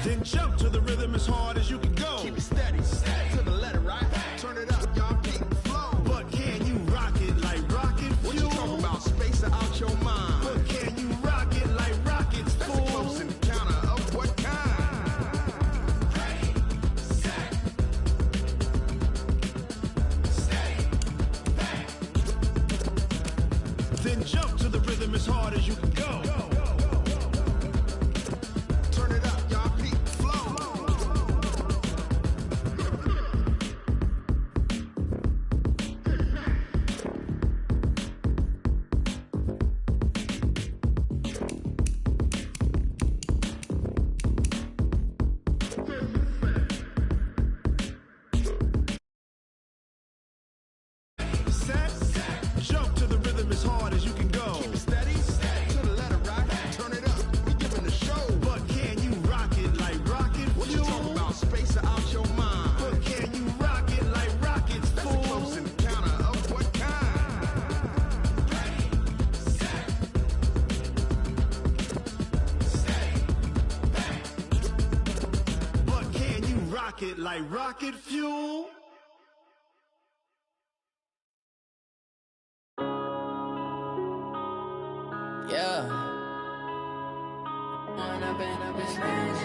Then jump to the rhythm as hard as you can go. Keep it steady, to the letter, right? Turn it up, y'all, keep it flow. But can you rock it like rocket fuel? What you talking about? Space out your mind. But can you rock it like rockets, That's fool? a close encounter of what kind? Ready, set, steady, back. Then jump to the rhythm as hard as you can go. Turn it up, y'all, keep it flow. Set, jump to the rhythm as hard as you can go. Keep it steady, to the letter, right? Turn it up, we giving the show. But can you rock it like rocket What you fuel? talking about? Space out your mind. But can you rock it like rockets, That's a fool? close encounter of what kind? Ready, set, steady, back. But can you rock it like rocket fuel? Yeah. When I've been up in smash.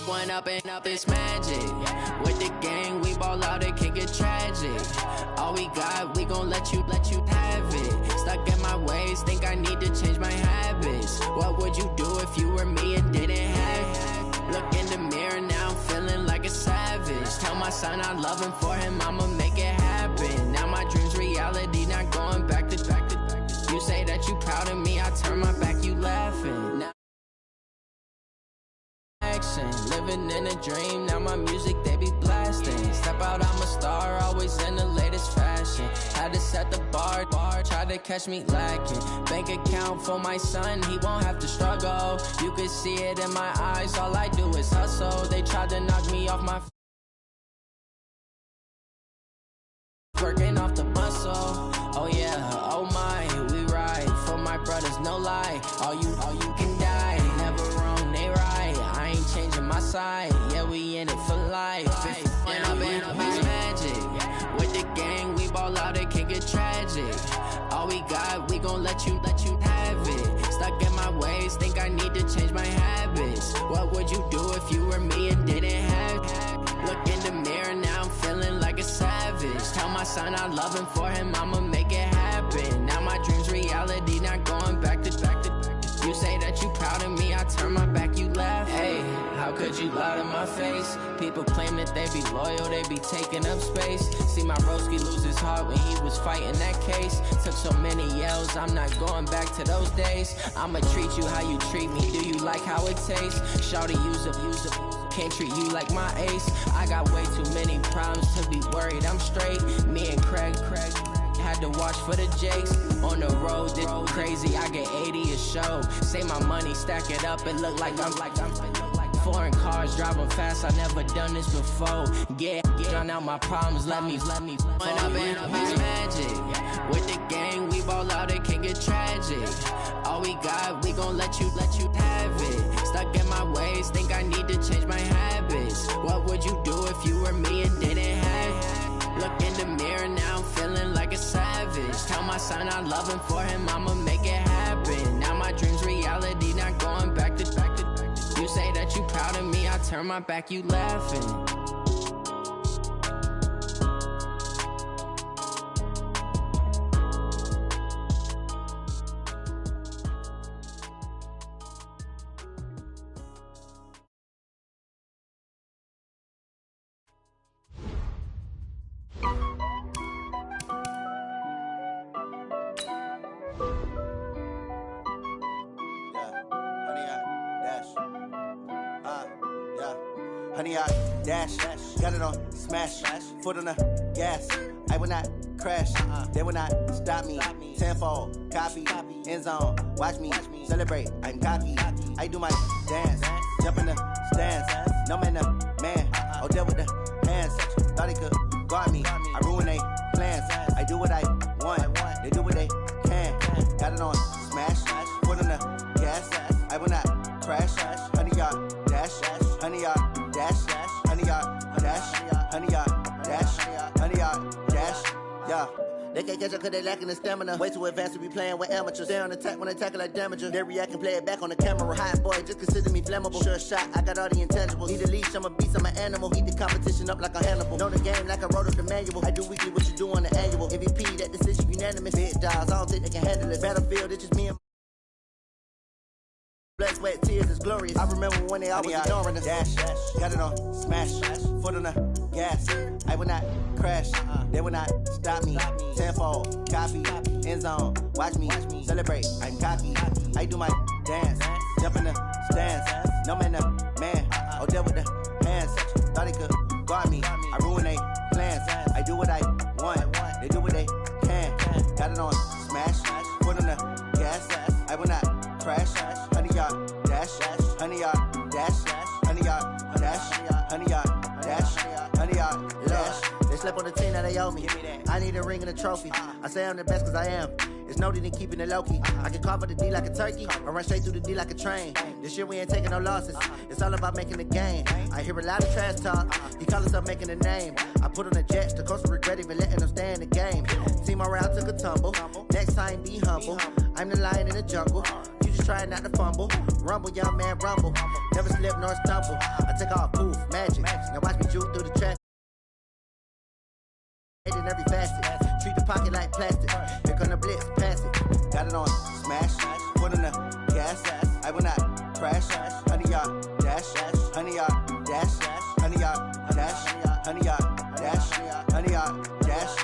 When up and up it's magic. With the gang, we ball out, it can get tragic. All we got, we gon' let you have it. Stuck in my ways, think I need to change my habits. What would you do if you were me and didn't have it? Look in the mirror now, I'm feeling like a savage. Tell my son I love him, for him I'ma make it happen. Now my dreams reality, not going back to. You say that you proud of me, I turn my back, you laughing. Now action, living in a dream, now my music they be blasting. Step out, I'm a star, always in the latest fashion. Had to set the bar, try to catch me lacking. Bank account for my son, he won't have to struggle. You can see it in my eyes, all I do is hustle. They tried to knock me off my working off the muscle. Oh yeah, oh my, we ride for my brothers, no lie. All you can die, never wrong, they right. I ain't changing my side, yeah, we in it for life. When I've been up it's magic. With the gang, we ball out, it can get tragic. All we got, we gon' let you have it. Stuck in my ways, think I need to change my habits. What would you do if you were me and didn't have it? Look in the mirror now, I'm feeling like a savage. Tell my son I love him, for him I'ma make it happen. Now my dreams reality, not going back to. You say that you proud of me, I turn my back, you laugh. Hey, how could you lie to my face? People claim that they be loyal, they be taking up space. See my broski lose his heart when he was fighting that case. Took so many yells, I'm not going back to those days. I'ma treat you how you treat me, do you like how it tastes? Shawty use up, can't treat you like my ace. I got way too many problems to be worried, I'm straight. Me and Craig had to watch for the Jakes. On the road, this crazy, I get 80 a show. Say my money, stack it up, it look like I'm foreign cars, driving fast, I never done this before. Get drown out my problems, let me When I've been up it's magic. With the gang, we ball out, it can get tragic. All we got, we gon' let you have it. Stuck in my ways, think I need to change my habits. What would you do if you were me and didn't have it? Look in the mirror now, I'm feeling like a savage. Tell my son I love him, for him I'ma make it happen. Now my dreams reality, not going back to. You say that you proud of me, I turn my back, you laughing. Honey, I dash, got it on smash, foot on the gas. I will not crash, they will not stop me. Tenfold, copy, end zone, watch me celebrate. I'm cocky, I do my dance, jump in the stands. No man, the man, oh, deal with the hands. Thought he could guard me, I ruin they plans. I do what I want, they do what they can. Got it on smash, foot on the I will not crash. 100-yard dash. 100-yard dash. 100-yard dash. 100-yard dash. 100-yard dash. Yeah. They can't catch up cause they lacking the stamina. Way too advanced to be playing with amateurs. Stay on attack when they tackle like damager. They react and play it back on the camera. Hot boy, just consider me flammable. Sure shot, I got all the intangibles. Need a leash, I'm a beast, I'm an animal. Heat the competition up like a Hannibal. Know the game like I wrote up the manual. I do weekly what you do on the annual. MVP, that decision unanimous. Big dogs, I don't think they can handle it. Battlefield, it's just me and blood, sweat, tears is glorious. I remember when they always ignoring us. Dash, got it on, smash, foot on the gas. I will not crash, they will not stop me. Tenfold, copy, end zone, watch me celebrate. I'm cocky, I do my dance, jump in the stands. No man, man, oh there with the hands. Thought he could guard me, I ruin they plans. I do what I want, they do what they can. Got it on, smash, foot on the gas. I will not crash. 100-yard dash, 100-yard dash, 100-yard dash, 100-yard dash, 100-yard dash. They slept on the team that they owe me. I need a ring and a trophy. I say I'm the best cause I am. It's no need in keeping it low key. I can carve up the D like a turkey, or run straight through the D like a train. This year we ain't taking no losses. It's all about making the game. I hear a lot of trash talk. He call himself making a name. I put on the Jets. The coach will regret even letting them stay in the game. Team around took a tumble. Next time be humble. I'm the lion in the jungle. You just trying not to fumble. Rumble, young man, rumble. Never slip nor stumble. I take off, poof, magic. Now watch me juke through the traffic. In every facet. Treat the pocket like plastic. Here come the blitz, pass it. Got it on, smash. Foot on the gas. I will not crash. 100-yard dash. 100-yard dash. 100-yard dash. 100-yard dash. 100-yard dash.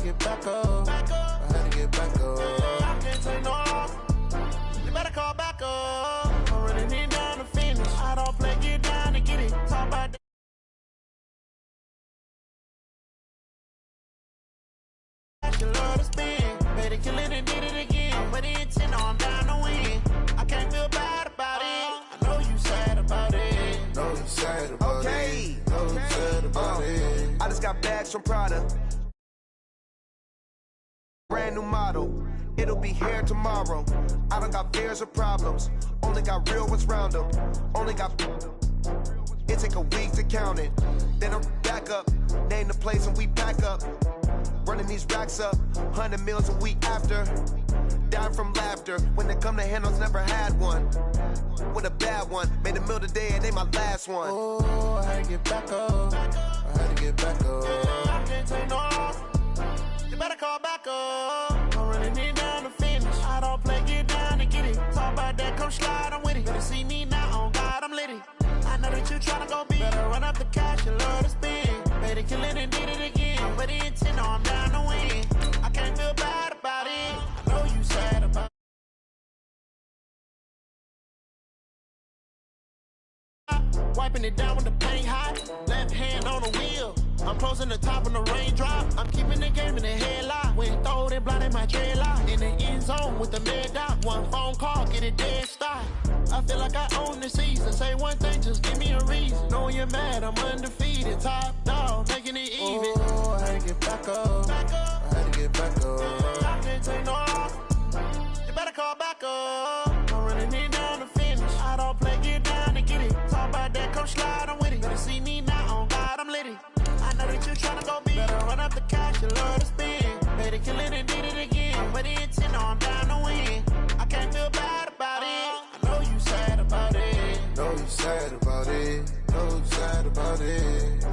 Get back up. I had to get back up. I can't take no loss. You better call back up. I'm running it down to finish. I don't play, get down to get it. Talk about that. You love to spin. Better kill it and did it again. But the intent, no, I'm down to win. I can't feel bad about it. I know you sad about it. Know you sad about it. Know you sad about it. I just got bags from Prada. Brand new model, it'll be here tomorrow. I don't got fears or problems, only got real ones round them. Only got, it take a week to count it. Then I'm back up, name the place and we pack up. Running these racks up, 100 meals a week after. Dying from laughter, when they come to handles, never had one. With a bad one, made a meal today and they my last one. Oh, I had to get back up, I had to get back up. I can't take no loss. You better call back up. I'm running it down to finish. I don't play, get down to get it. Talk about that, come slide, I'm with it. Better see me now, on God, I'm litty. I know that you tryna go big. Better run up the cash, you love to spin. Better kill it and did it again. But the intent, no, I'm down to win. I can't feel bad about it. I know you sad about it. Wiping it down with the paint hot. Left hand on the wheel. I'm closing the top on the raindrop. I'm keeping the game in the headlock. When throw it blind in my dreadlock. In the end zone with the mad dot. One phone call, get it dead stop. I feel like I own the season. Say one thing, just give me a reason. Knowing you're mad, I'm undefeated. Top dog, making it even. Oh, I had to get back up. I had to get back up. I can't take no loss. You better call back up. I'm running it down to finish. I don't play, get down to get it. Talk about that, come slide, I'm with it. Better see me now, on God, I'm litty. I know that you tryna go big. Better run up the cash, you love to spin. Better kill it and did it again. But the intent, no, I'm down to win. I can't feel bad about it. I know you sad about it. Know you sad about it. Know you sad about it.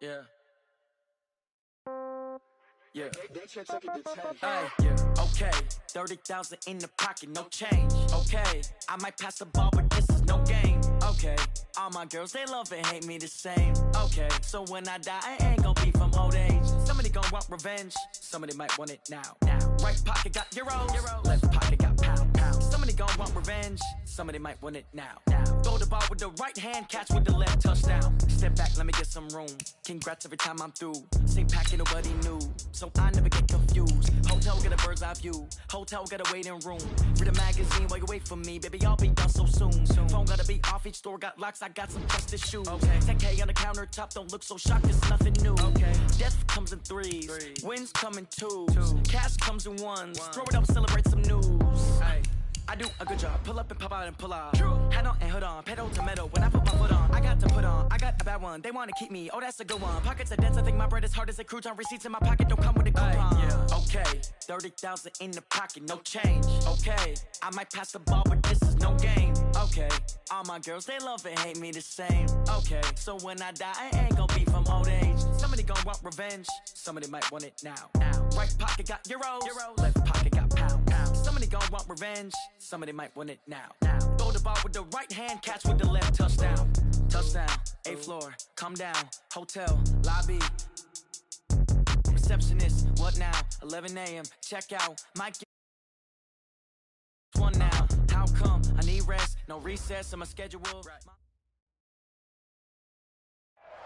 Yeah. Yeah. Hey, yeah. Okay, 30,000 in the pocket, no change. Okay, I might pass the ball, but this is no game. Okay, all my girls, they love and hate me the same. Okay, so when I die, I ain't gonna be from old age. Somebody gon' want revenge, somebody might want it now. Right pocket got euros, left pocket got pound. Somebody gon' want revenge, somebody might want it now. Throw the ball with the right hand, catch with the left, touchdown. Step back, let me get some room. Congrats every time I'm through. Same packet, nobody knew, so I never get confused. Hotel get a bird's eye view, hotel get a waiting room. Read a magazine while you wait for me, baby, I'll be done so soon. Phone gotta be off, each store got locks, I got some trusted shoes. 10K on the countertop, don't look so shocked, it's nothing new. Death comes in threes, wins come in twos, cash comes in ones. Throw it up, celebrate some news. I do a good job, pull up and pop out and pull out. Hat on and hood on, pedal to metal. When I put my foot on, I got to put on. I got a bad one, they wanna keep me, oh that's a good one. Pockets are dense, I think my bread is hard as a crouton. Receipts in my pocket don't come with a coupon. Okay, 30,000 in the pocket, no change. Okay, I might pass the ball, but this is no game. Okay, all my girls, they love and hate me the same. Okay, so when I die, I ain't gonna be from old age. Somebody gon' want revenge, somebody might want it now. Right pocket got euros, left pocket got pound. Somebody gon' want revenge, somebody might want it now. Throw the ball with the right hand, catch with the left, touchdown. Touchdown, 8th floor, come down, hotel, lobby. Receptionist, what now? 11 a.m., check out, might get one now. How come? I need rest, no recess in my schedule.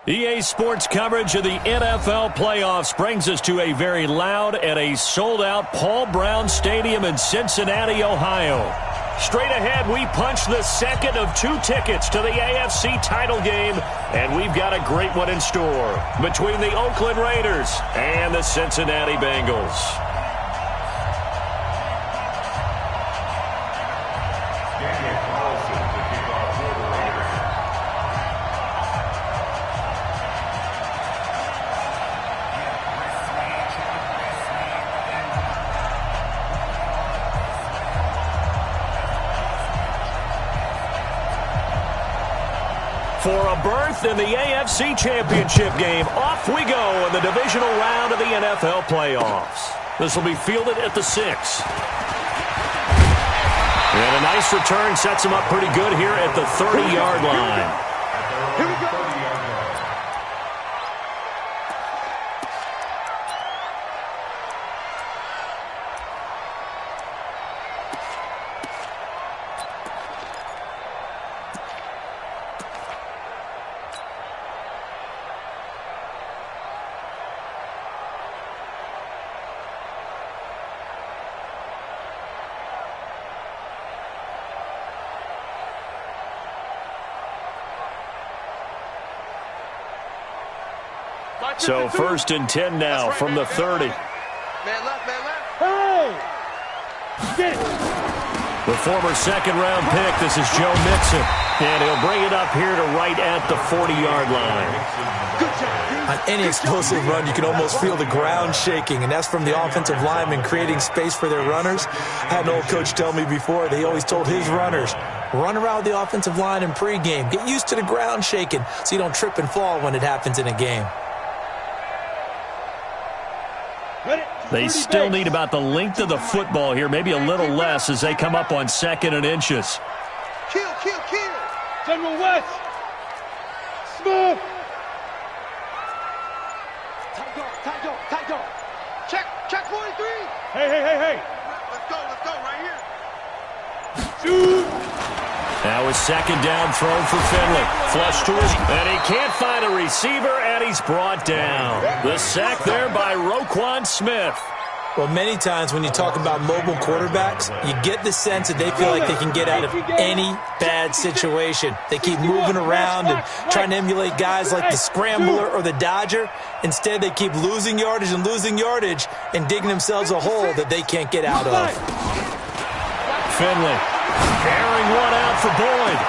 EA Sports coverage of the NFL playoffs brings us to a very loud and a sold-out Paul Brown Stadium in Cincinnati, Ohio. Straight ahead, we punch the second of 2 tickets to the AFC title game, and we've got a great one in store between the Oakland Raiders and the Cincinnati Bengals. For a berth in the AFC Championship game, off we go in the divisional round of the NFL playoffs. This will be fielded at the 6. And a nice return sets him up pretty good here at the 30-yard line. Here we go. So 1st and 10 now from the 30. Man left, man left. Hey! Get it! The former second-round pick, this is Joe Mixon. And he'll bring it up here to right at the 40-yard line. On any explosive run, you can almost feel the ground shaking, and that's from the offensive linemen creating space for their runners. I had an old coach tell me before, they always told his runners, run around the offensive line in pregame. Get used to the ground shaking so you don't trip and fall when it happens in a game. They still need about the length of the football here, maybe a little less as they come up on 2nd and inches. Kill. General West! Smith! Tight dog. Check 43. Hey. Let's go, right here. Shoot! Now a 2nd down throw for Finley. Flush to his, and he can't find a receiver, and he's brought down. The sack there by Roquan Smith. Well, many times when you talk about mobile quarterbacks, you get the sense that they feel like they can get out of any bad situation. They keep moving around and trying to emulate guys like the Scrambler or the Dodger. Instead, they keep losing yardage and digging themselves a hole that they can't get out of. Finley carrying one out for Boyd.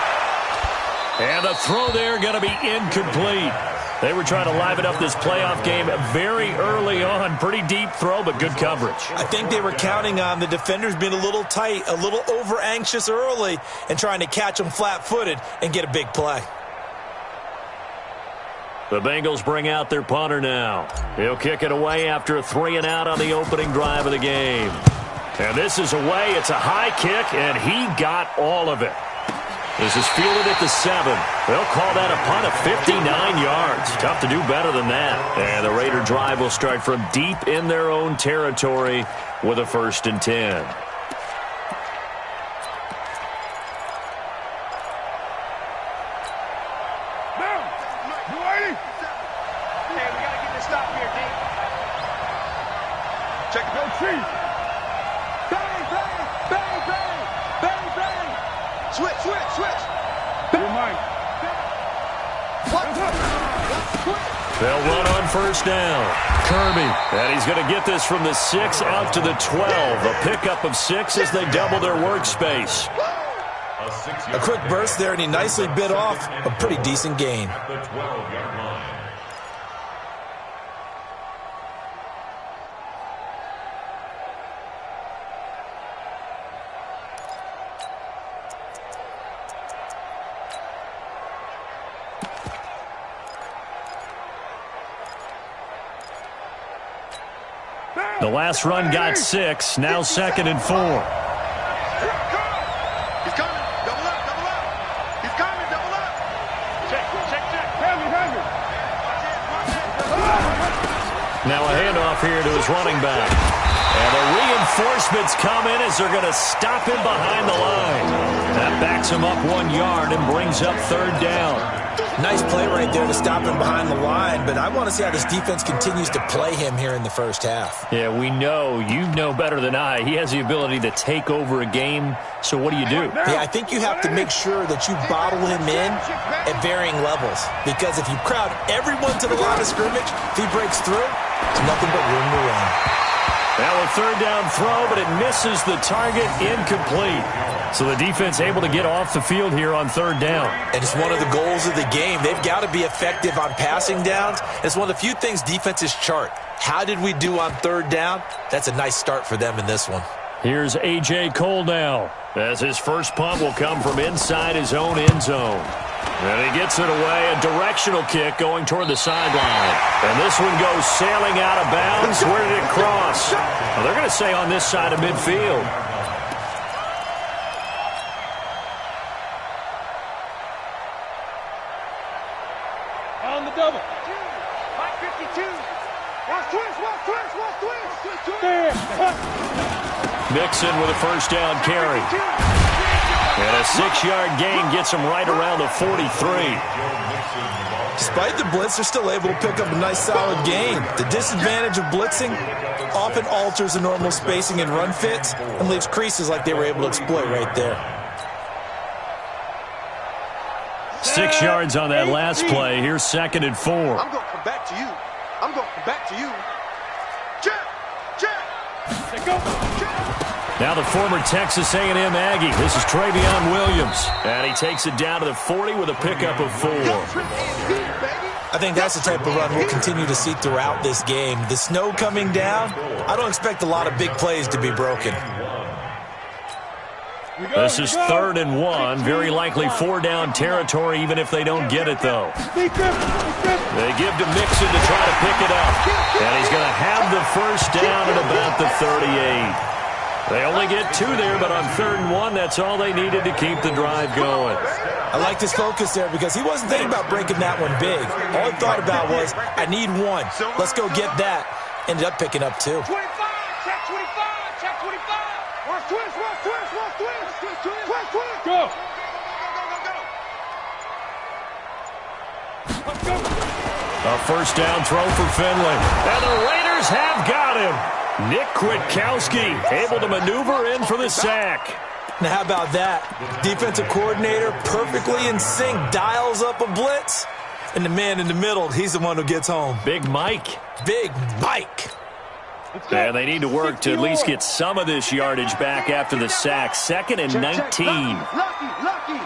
And the throw there going to be incomplete. They were trying to liven up this playoff game very early on. Pretty deep throw, but good coverage. I think they were counting on the defenders being a little tight, a little over-anxious early, and trying to catch them flat-footed and get a big play. The Bengals bring out their punter now. He'll kick it away after a 3-and-out on the opening drive of the game. And this is away. It's a high kick, and he got all of it. This is fielded at the 7. They'll call that a punt of 59 yards. Tough to do better than that. And the Raider drive will start from deep in their own territory with a 1st and 10. They'll run on 1st down. Kirby, and he's going to get this from the 6 out to the 12. A pickup of 6 as they double their workspace. A quick burst there, and he nicely bit off a pretty decent gain. The 12-yard line. The last run got 6. Now 2nd and 4. He's coming. Double up, double up. He's coming, double up. Check. Hand me. Now a handoff here to his running back. And the reinforcements come in as they're going to stop him behind the line. That backs him up 1 yard and brings up 3rd down. Nice play right there to stop him behind the line, but I want to see how this defense continues to play him here in the first half. Yeah, we know. You know better than I. He has the ability to take over a game, so what do? Yeah, I think you have to make sure that you bottle him in at varying levels, because if you crowd everyone to the line of scrimmage, if he breaks through, it's nothing but room to run. Now a 3rd down throw, but it misses the target, incomplete. So the defense able to get off the field here on 3rd down. And it's one of the goals of the game. They've got to be effective on passing downs. It's one of the few things defenses chart. How did we do on 3rd down? That's a nice start for them in this one. Here's A.J. Cole now, as his first punt will come from inside his own end zone. And he gets it away, a directional kick going toward the sideline. And this one goes sailing out of bounds. Where did it cross? Well, they're going to say on this side of midfield. On the double. 552. Watch twist. Mixon with a 1st down carry. And a 6-yard gain gets him right around the 43. Despite the blitz, they're still able to pick up a nice solid gain. The disadvantage of blitzing often alters the normal spacing and run fits and leaves creases like they were able to exploit right there. 6 yards on that last play. Here's 2nd and 4. I'm going to come back to you. Check. Now the former Texas A&M Aggie. This is Travion Williams. And he takes it down to the 40 with a pickup of 4. I think that's the type of run we'll continue to see throughout this game. The snow coming down, I don't expect a lot of big plays to be broken. This is 3rd and 1. Very likely 4-down territory, even if they don't get it, though. They give to Mixon to try to pick it up. And he's going to have the 1st down at about the 38. They only get 2 there, but on 3rd and 1, that's all they needed to keep the drive going. I liked his focus there because he wasn't thinking about breaking that one big. All he thought about was, I need 1. Let's go get that. Ended up picking up 2. 25, check 25. Watch twist. Go. A 1st down throw for Finley. And the Raiders have got him. Nick Kwiatkowski able to maneuver in for the sack. Now how about that? Defensive coordinator perfectly in sync, dials up a blitz. And the man in the middle, he's the one who gets home. Big Mike. And they need to work to at least get some of this yardage back after the sack. 2nd and 19. Lucky.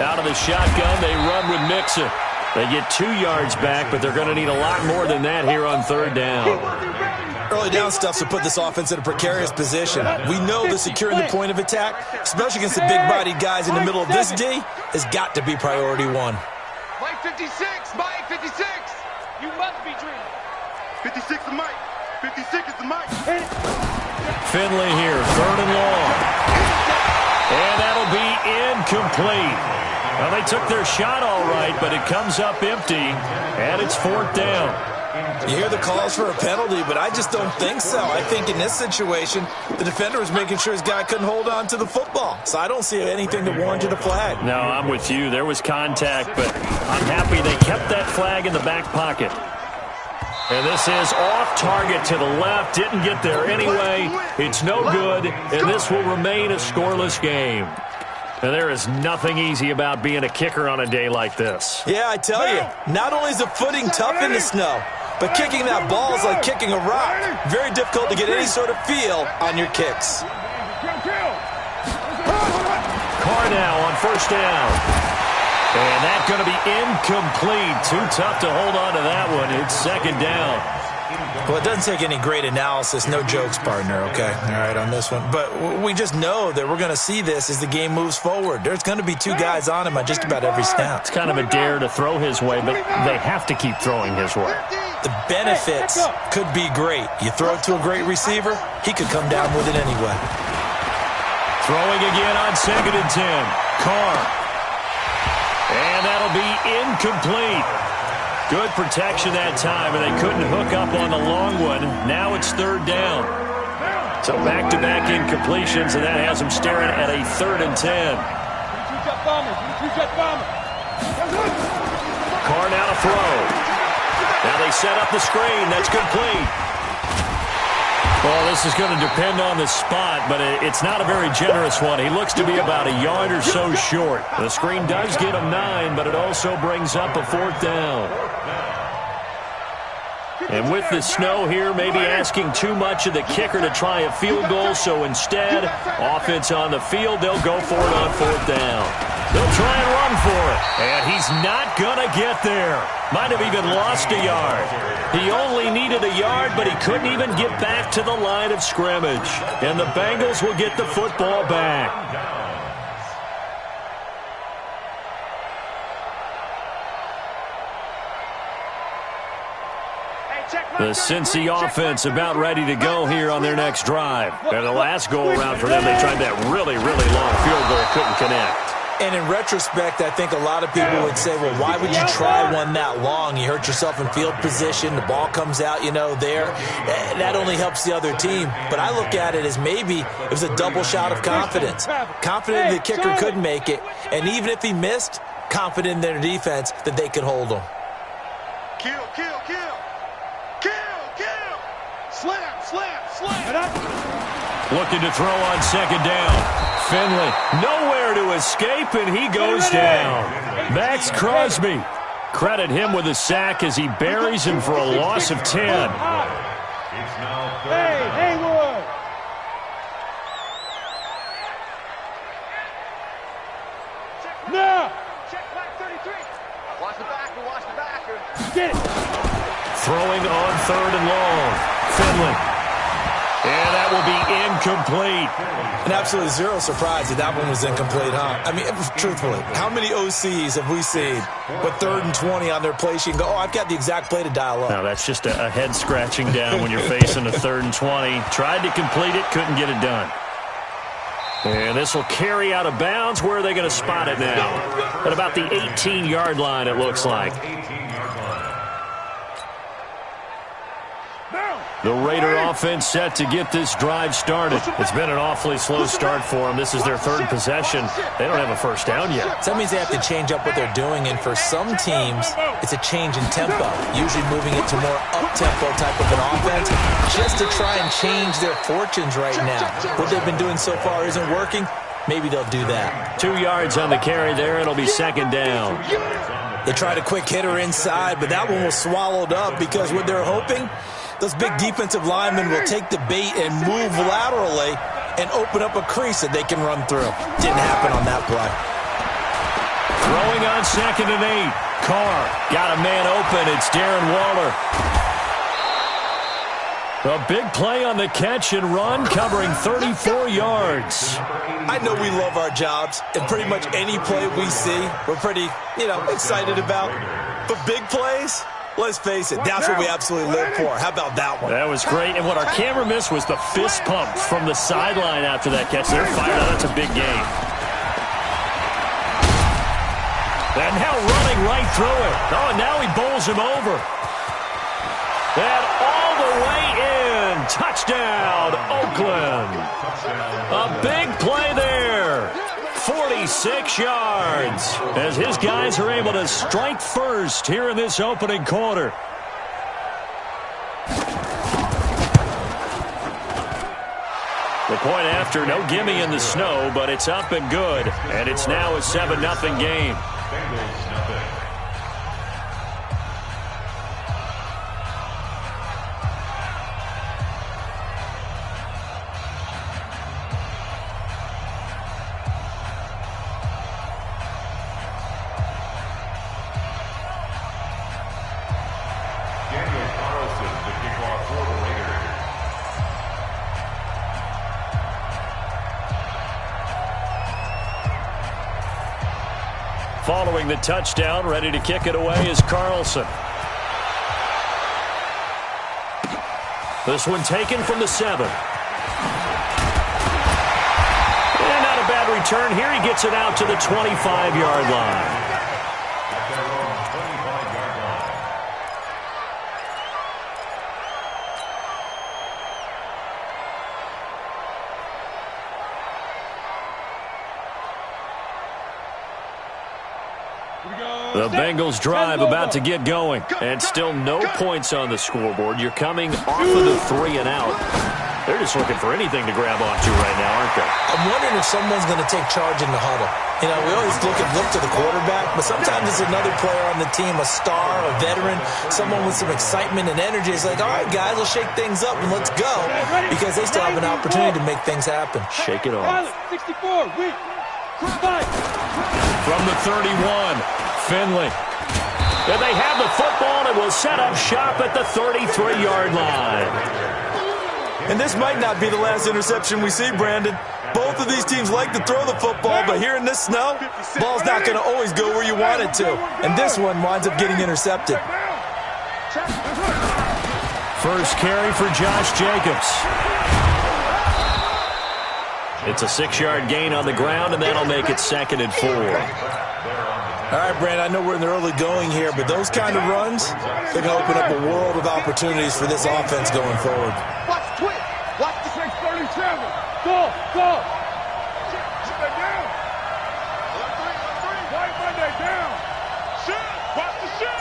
Out of the shotgun, they run with Mixon. They get 2 yards back, but they're going to need a lot more than that here on 3rd down. Early down stuff to put this offense in a precarious position. We know that securing the point of attack, especially against the big-bodied guys in the middle of this D, has got to be priority 1. 56. Mike, 56. You must be dreaming. 56 is Mike. 56 is the Mike. Finley here, 3rd and long. And that'll be incomplete. Well, they took their shot all right, but it comes up empty, and it's 4th down. You hear the calls for a penalty, but I just don't think so. I think in this situation, the defender was making sure his guy couldn't hold on to the football. So I don't see anything that warranted a flag. No, I'm with you. There was contact, but I'm happy they kept that flag in the back pocket. And this is off target to the left. Didn't get there anyway. It's no good, and this will remain a scoreless game. And there is nothing easy about being a kicker on a day like this. Yeah, I tell you, not only is the footing tough in the snow, but kicking that ball is like kicking a rock. Very difficult to get any sort of feel on your kicks. Carr now on 1st down. And that's going to be incomplete. Too tough to hold on to that one. It's 2nd down. Well, it doesn't take any great analysis. No jokes, partner, okay? All right, on this one. But we just know that we're going to see this as the game moves forward. There's going to be 2 guys on him on just about every snap. It's kind of a dare to throw his way, but they have to keep throwing his way. The benefits could be great. You throw it to a great receiver, he could come down with it anyway. Throwing again on 2nd and 10. Carr. And that'll be incomplete. Good protection that time, and they couldn't hook up on the long one. Now it's 3rd down. So back-to-back incompletions, and that has them staring at a 3rd and 10. Carr now to throw. Now they set up the screen. That's complete. Well, this is going to depend on the spot, but it's not a very generous one. He looks to be about a yard or so short. The screen does get him 9, but it also brings up a 4th down. And with the snow here, maybe asking too much of the kicker to try a field goal, so instead, offense on the field, they'll go for it on 4th down. They'll try and run for it, and he's not going to get there. Might have even lost a yard. He only needed a yard, but he couldn't even get back to the line of scrimmage. And the Bengals will get the football back. The Cincy offense about ready to go here on their next drive. And the last go-around for them, they tried that really, really long field goal, couldn't connect. And in retrospect, I think a lot of people would say, well, why would you try one that long? You hurt yourself in field position. The ball comes out, there. That only helps the other team. But I look at it as maybe it was a double shot of confidence. Confident the kicker could make it. And even if he missed, confident in their defense that they could hold him. Kill. Slam. Looking to throw on 2nd down. Finley, nowhere to escape, and he goes down. Max Crosby. Credit him with a sack as he buries him for a loss of 10. Hey, Haywood. No. Check back 33. Watch the backer. Get it. Throwing on 3rd and long. Finley. And that will be incomplete. And absolutely zero surprise that one was incomplete, huh? I mean, truthfully, how many OCs have we seen with 3rd and 20 on their play sheet and go, that's got the exact play to dial up? No, that's just a head scratching down when you're facing a 3rd and 20. Tried to complete it, couldn't get it done. And this will carry out of bounds. Where are they going to spot it now? At about the 18-yard line, it looks like. The Raider offense set to get this drive started. It's been an awfully slow start for them. This is their 3rd possession. They don't have a first down yet. So that means they have to change up what they're doing, and for some teams, it's a change in tempo, usually moving it to more up-tempo type of an offense, just to try and change their fortunes right now. What they've been doing so far isn't working. Maybe they'll do that. 2 yards on the carry there. It'll be 2nd down. They tried a quick hitter inside, but that one was swallowed up because what they're hoping, those big defensive linemen will take the bait and move laterally and open up a crease that they can run through. Didn't happen on that play. Throwing on 2nd and 8. Carr got a man open. It's Darren Waller. A big play on the catch and run, covering 34 yards. I know we love our jobs, and pretty much any play we see, we're pretty, excited about. But big plays, let's face it, that's what we absolutely live for. How about that one? That was great. And what our camera missed was the fist pump from the sideline after that catch. They're fired up. That's a big game. And now running right through it. Oh, and now he bowls him over. And all the way in. Touchdown, Oakland. A big play there. 46 yards as his guys are able to strike first here in this opening quarter. The point after, no gimme in the snow, but it's up and good. And it's now a 7-0 game. Following the touchdown, ready to kick it away is Carlson. This one taken from the 7. And not a bad return here. He gets it out to the 25-yard line. The Bengals drive about to get going, and still no points on the scoreboard. You're coming off of the 3 and out. They're just looking for anything to grab onto right now, aren't they? I'm wondering if someone's going to take charge in the huddle. We always look to the quarterback, but sometimes it's another player on the team, a star, a veteran, someone with some excitement and energy. It's like, all right, guys, let's shake things up and let's go, because they still have an opportunity to make things happen. Shake it off. 64, from the 31. Finley. And they have the football and will set up shop at the 33-yard line. And this might not be the last interception we see, Brandon. Both of these teams like to throw the football, but here in this snow, ball's not going to always go where you want it to. And this one winds up getting intercepted. First carry for Josh Jacobs. It's a 6-yard gain on the ground, and that'll make it 2nd and 4. All right, Brandon, I know we're in the early going here, but those kind of runs, they're going to open up a world of opportunities for this offense going forward. Watch the twist. Watch the 637. Go. Stay down. White Monday down. Shit. Watch the shit.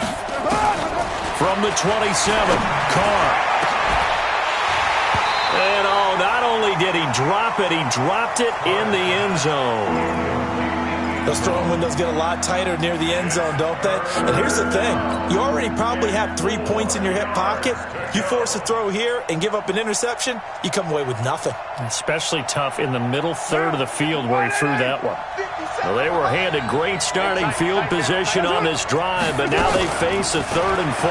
From the 27, Carr. And not only did he drop it, he dropped it in the end zone. Those throwing windows get a lot tighter near the end zone, don't they? And here's the thing. You already probably have 3 points in your hip pocket. You force a throw here and give up an interception, you come away with nothing. Especially tough in the middle third of the field where he threw that one. Well, they were handed great starting field position on this drive, but now they face a 3rd and 4.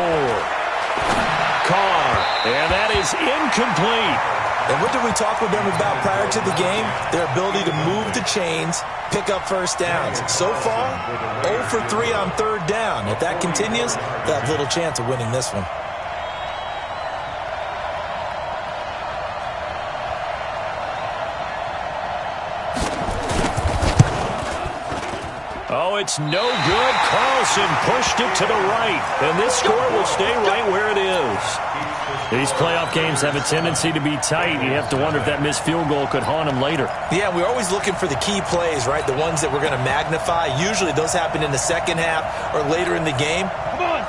Carr, and that is incomplete. And what did we talk with them about prior to the game? Their ability to move the chains, pick up first downs. So far, 0 for 3 on 3rd down. If that continues, they'll have little chance of winning this one. Oh, it's no good. Carlson pushed it to the right, and this score will stay right where it is. These playoff games have a tendency to be tight. You have to wonder if that missed field goal could haunt them later. Yeah, we're always looking for the key plays, right? The ones that we're going to magnify. Usually those happen in the second half or later in the game.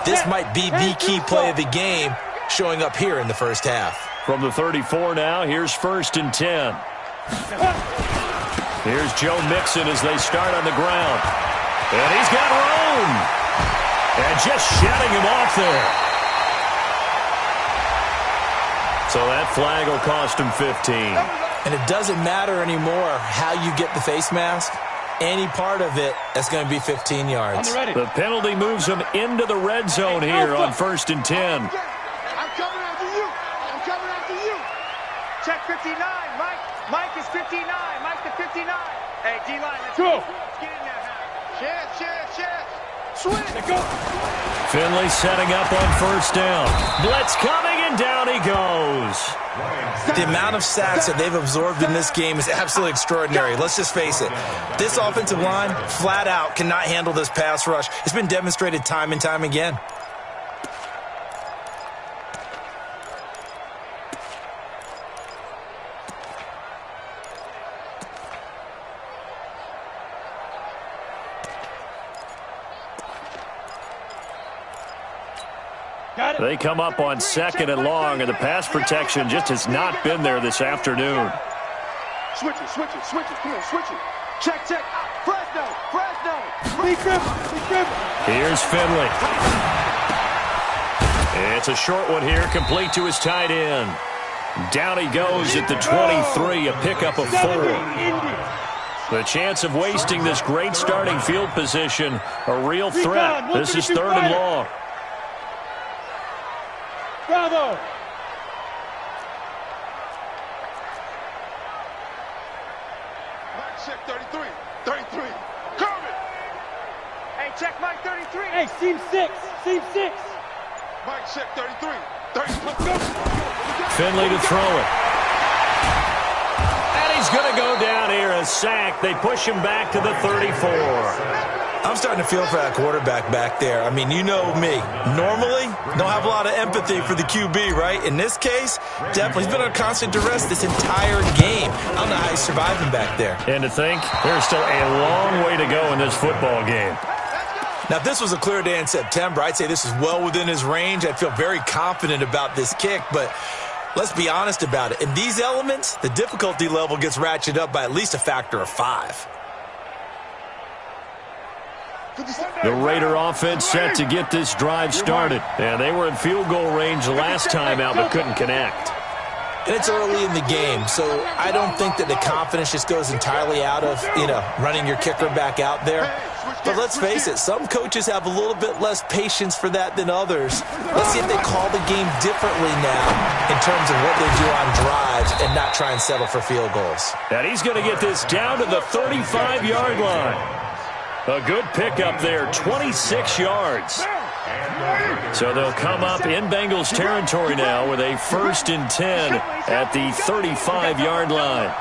This might be the key play of the game showing up here in the first half. From the 34 now, here's 1st and 10. Here's Joe Mixon as they start on the ground. And he's got room. And just shedding him off there. So that flag will cost him 15. And it doesn't matter anymore how you get the face mask. Any part of it, that's going to be 15 yards. The penalty moves him into the red zone here on 1st and 10. I'm coming after you. I'm coming after you. 59. Mike is 59. Mike the 59. Hey, D-line, let's go. Get in there, chance. Switch. Go. Finley setting up on first down. Blitz coming, and down he goes. The amount of sacks that they've absorbed in this game is absolutely extraordinary. Let's just face it. This offensive line, flat out, cannot handle this pass rush. It's been demonstrated time and time again. They come up on second and long, and the pass protection just has not been there this afternoon. Switch it. Come on, switch it. Check. Fresno. Here's Finley. It's a short one here, complete to his tight end. Down he goes at the 23, a pickup of 4. The chance of wasting this great starting field position, a real threat. This is third and long. Bravo! Mike check 33. Kermit! Hey, check Mike 33. Hey, seam 6. Mike check 33. Let's go. Finley to throw it. And he's going to go down here, a sack. They push him back to the 34. I'm starting to feel for that quarterback back there. I mean, you know me. Normally, don't have a lot of empathy for the QB, right? In this case, definitely. He's been under constant duress this entire game. I don't know how he's surviving back there. And to think, there's still a long way to go in this football game. Now, if this was a clear day in September, I'd say this is well within his range. I'd feel very confident about this kick, but let's be honest about it. In these elements, the difficulty level gets ratcheted up by at least a factor of 5. The Raider offense set to get this drive started. And they were in field goal range last time out, but couldn't connect. And it's early in the game, so I don't think that the confidence just goes entirely out of, running your kicker back out there. But let's face it, some coaches have a little bit less patience for that than others. Let's see if they call the game differently now in terms of what they do on drives and not try and settle for field goals. And he's going to get this down to the 35-yard line. A good pickup there, 26 yards. So they'll come up in Bengals territory now with a 1st and 10 at the 35-yard line.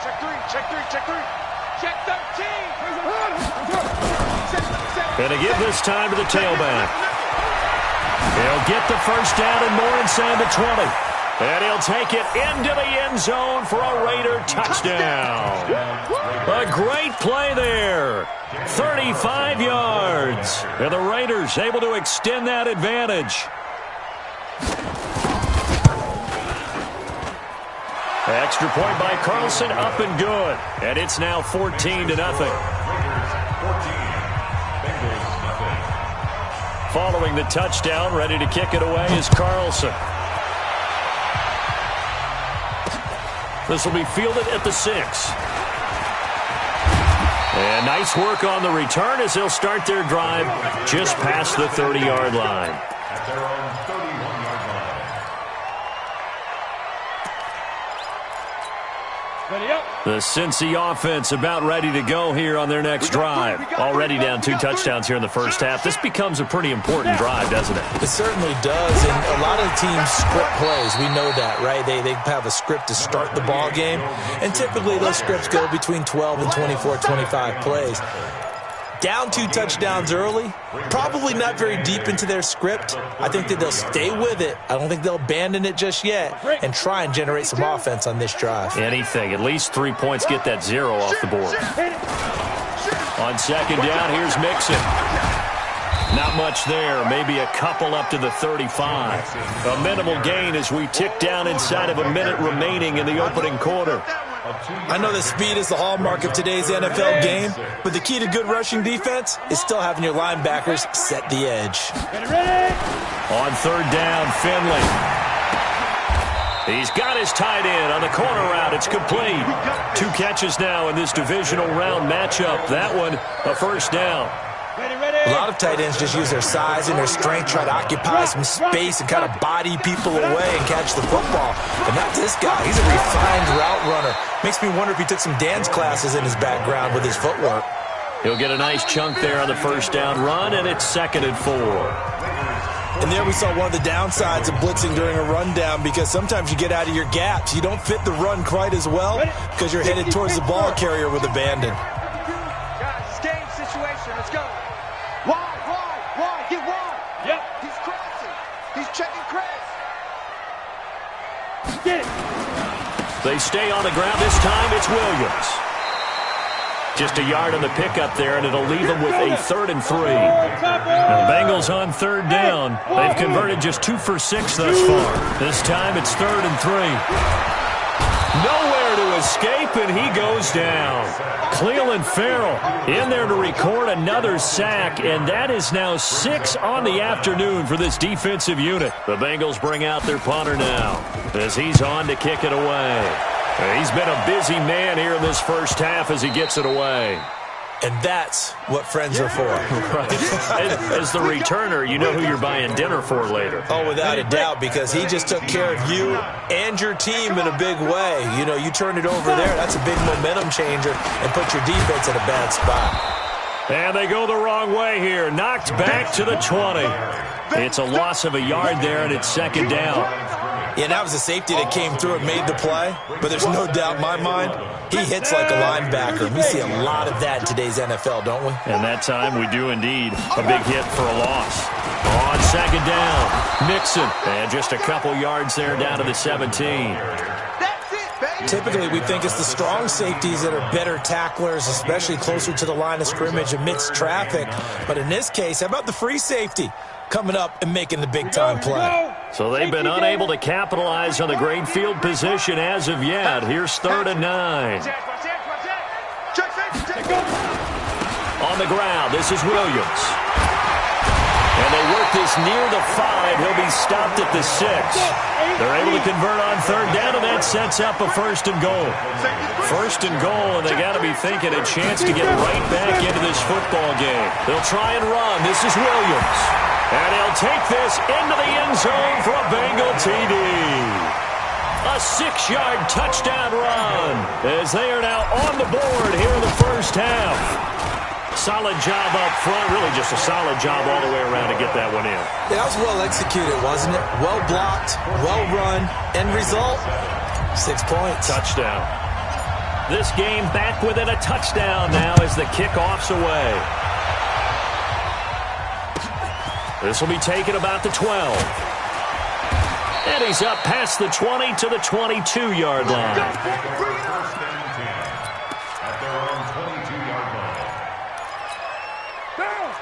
Check 13. Going to give this time to the tailback. He'll get the first down and more inside the 20. And he'll take it into the end zone for a Raider touchdown. A great play there. 35 yards. And the Raiders able to extend that advantage. Extra point by Carlson, up and good. And it's now 14-0. Following the touchdown, ready to kick it away is Carlson. This will be fielded at the 6. And nice work on the return as they'll start their drive just past the 30-yard line. At their own 31-yard line. Ready up. The Cincy offense about ready to go here on their next drive. Already down 2 touchdowns here in the first half. This becomes a pretty important drive, doesn't it? It certainly does, and a lot of teams script plays. We know that, right? They have a script to start the ball game, and typically those scripts go between 12 and 24, 25 plays. Down 2 touchdowns early, probably not very deep into their script. I think that they'll stay with it. I don't think they'll abandon it just yet and try and generate some offense on this drive. Anything. At least 3 points, get that 0 off the board. On second down, here's Mixon. Not much there. Maybe a couple up to the 35. A minimal gain as we tick down inside of a minute remaining in the opening quarter. I know that speed is the hallmark of today's NFL game, but the key to good rushing defense is still having your linebackers set the edge. On third down, Finley. He's got his tight end on the corner route. It's complete. 2 catches now in this divisional round matchup. That one, a first down. A lot of tight ends just use their size and their strength, try to occupy some space and kind of body people away and catch the football. But not this guy. He's a refined route runner. Makes me wonder if he took some dance classes in his background with his footwork. He'll get a nice chunk there on the first down run, and it's 2nd and 4. And there we saw one of the downsides of blitzing during a rundown, because sometimes you get out of your gaps. You don't fit the run quite as well because you're headed towards the ball carrier with abandon. Guys, it's game situation. Let's go. Wide. Get wide. Yep. He's crossing. He's checking Chris. Get it. They stay on the ground. This time it's Williams. Just a yard on the pickup there, and it'll leave them with a 3rd and 3. Now the Bengals on 3rd down. They've converted just 2 for 6 thus far. This time it's 3rd and 3. Nowhere to escape, and he goes down. Clelin Ferrell in there to record another sack, and that is now 6 on the afternoon for this defensive unit. The Bengals bring out their punter now as he's on to kick it away. He's been a busy man here in this first half as he gets it away. And that's what friends are for. Right. As the returner, you know who you're buying dinner for later. Oh, without a doubt, because he just took care of you and your team in a big way. You know, you turn it over there, that's a big momentum changer, and put your defense in a bad spot. And they go the wrong way here. Knocked back to the 20. It's a loss of a yard there, and it's 2nd down. Yeah, that was a safety that came through and made the play, but there's no doubt in my mind, he hits like a linebacker. We see a lot of that in today's NFL, don't we? And that time we do indeed. A big hit for a loss. On 2nd down, Mixon. And just a couple yards there down to the 17. Typically, we think it's the strong safeties that are better tacklers, especially closer to the line of scrimmage amidst traffic. But in this case, how about the free safety coming up and making the big-time play? So they've been unable to capitalize on the great field position as of yet. Here's 3rd and 9. On the ground, this is Williams. And they work this near the 5. He'll be stopped at the 6. They're able to convert on 3rd down, and that sets up a 1st and goal. 1st and goal, and they got to be thinking a chance to get right back into this football game. They'll try and run. This is Williams. And he'll take this into the end zone for a Bengal TD. A 6-yard touchdown run as they are now on the board here in the first half. Solid job up front, really just a solid job all the way around to get that one in. Yeah, that was well executed, wasn't it? Well blocked, well run, end result, 6 points. Touchdown. This game back within a touchdown now as the kickoff's away. This will be taken about the 12. And he's up past the 20 to the 22-yard line.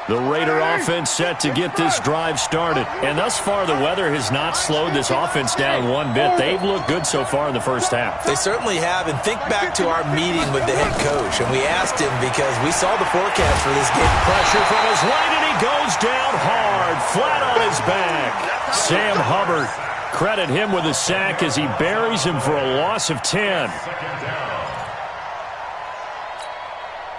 The Raider offense set to get this drive started. And thus far, the weather has not slowed this offense down one bit. They've looked good so far in the first half. They certainly have. And think back to our meeting with the head coach. And we asked him because we saw the forecast for this game. Pressure from his right, and he goes down hard, flat on his back. Sam Hubbard, credit him with a sack as he buries him for a loss of 10.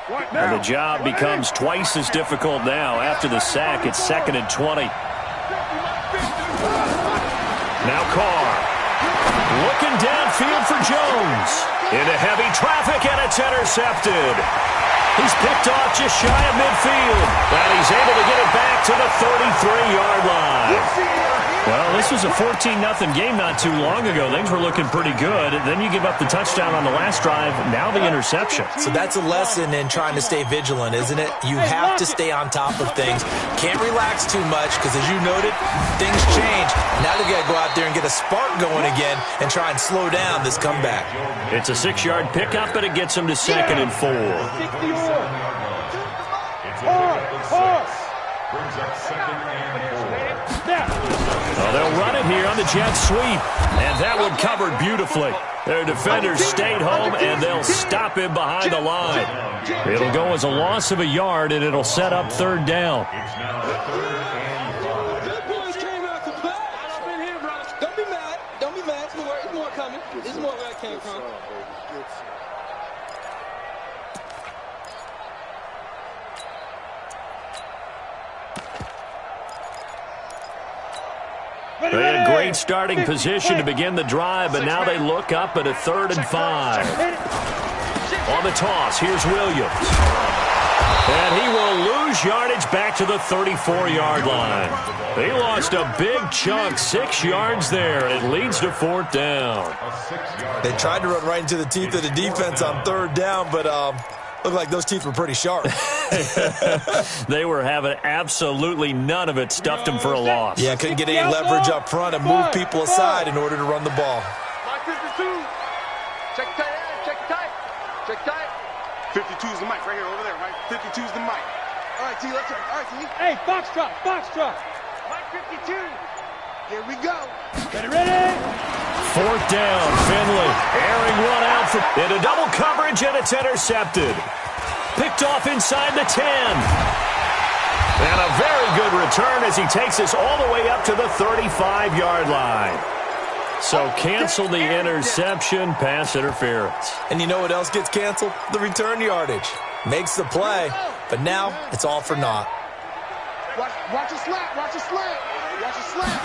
And the job becomes twice as difficult now. After the sack, it's 2nd and 20. Now Carr. Looking downfield for Jones. Into heavy traffic, and it's intercepted. He's picked off just shy of midfield. And he's able to get it back to the 33-yard line. Well, this was a 14-0 game not too long ago. Things were looking pretty good. Then you give up the touchdown on the last drive. Now the interception. So that's a lesson in trying to stay vigilant, isn't it? You have to stay on top of things. Can't relax too much because, as you noted, things change. Now they've got to go out there and get a spark going again and try and slow down this comeback. It's a 6-yard pickup, and it gets them to 2nd and 4. Well, they'll run it here on the jet sweep, and that one covered beautifully. Their defenders stayed home, and they'll stop him behind the line. It'll go as a loss of a yard, and it'll set up 3rd down. Don't be mad. Don't be mad. There's more coming. There's more where I came from. They had great starting position to begin the drive, but now they look up at a 3rd and 5. On the toss, here's Williams. And he will lose yardage back to the 34-yard line. He lost a big chunk, 6 yards there. It leads to 4th down. They tried to run right into the teeth of the defense on 3rd down, but looked like those teeth were pretty sharp. They were having absolutely none of it. Stuffed them for a loss. Yeah, couldn't get any leverage up front and move people aside in order to run the ball. Mike 52. Check tight, check tight. Check tight. 52's the mic right here, over there, Mike. 52's the mic. All right, T, let's go. All right, T. Hey, foxtrot, foxtrot. Mike 52. Here we go. Ready? 4th down, Finley. Airing one out into double coverage, and it's intercepted. Picked off inside the 10. And a very good return as he takes us all the way up to the 35-yard line. So cancel the interception, pass interference. And you know what else gets canceled? The return yardage. Makes the play, but now it's all for naught. Watch a slap, watch a slap, watch a slap.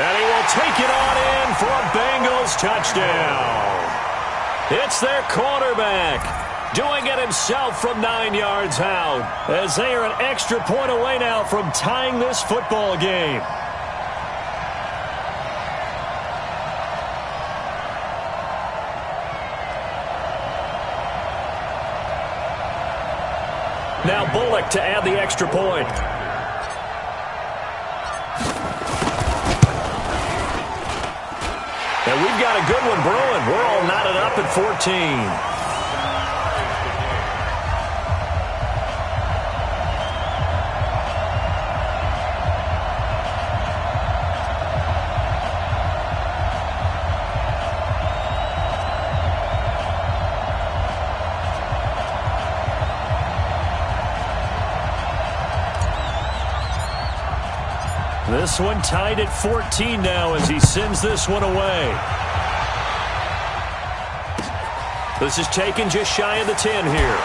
And he will take it on in for a Bengals touchdown. It's their quarterback doing it himself from 9 yards out, as they are an extra point away now from tying this football game. Now Bullock to add the extra point. And we've got a good one brewing. We're all knotted up at 14. This one tied at 14 now as he sends this one away. This is taken just shy of the 10 here.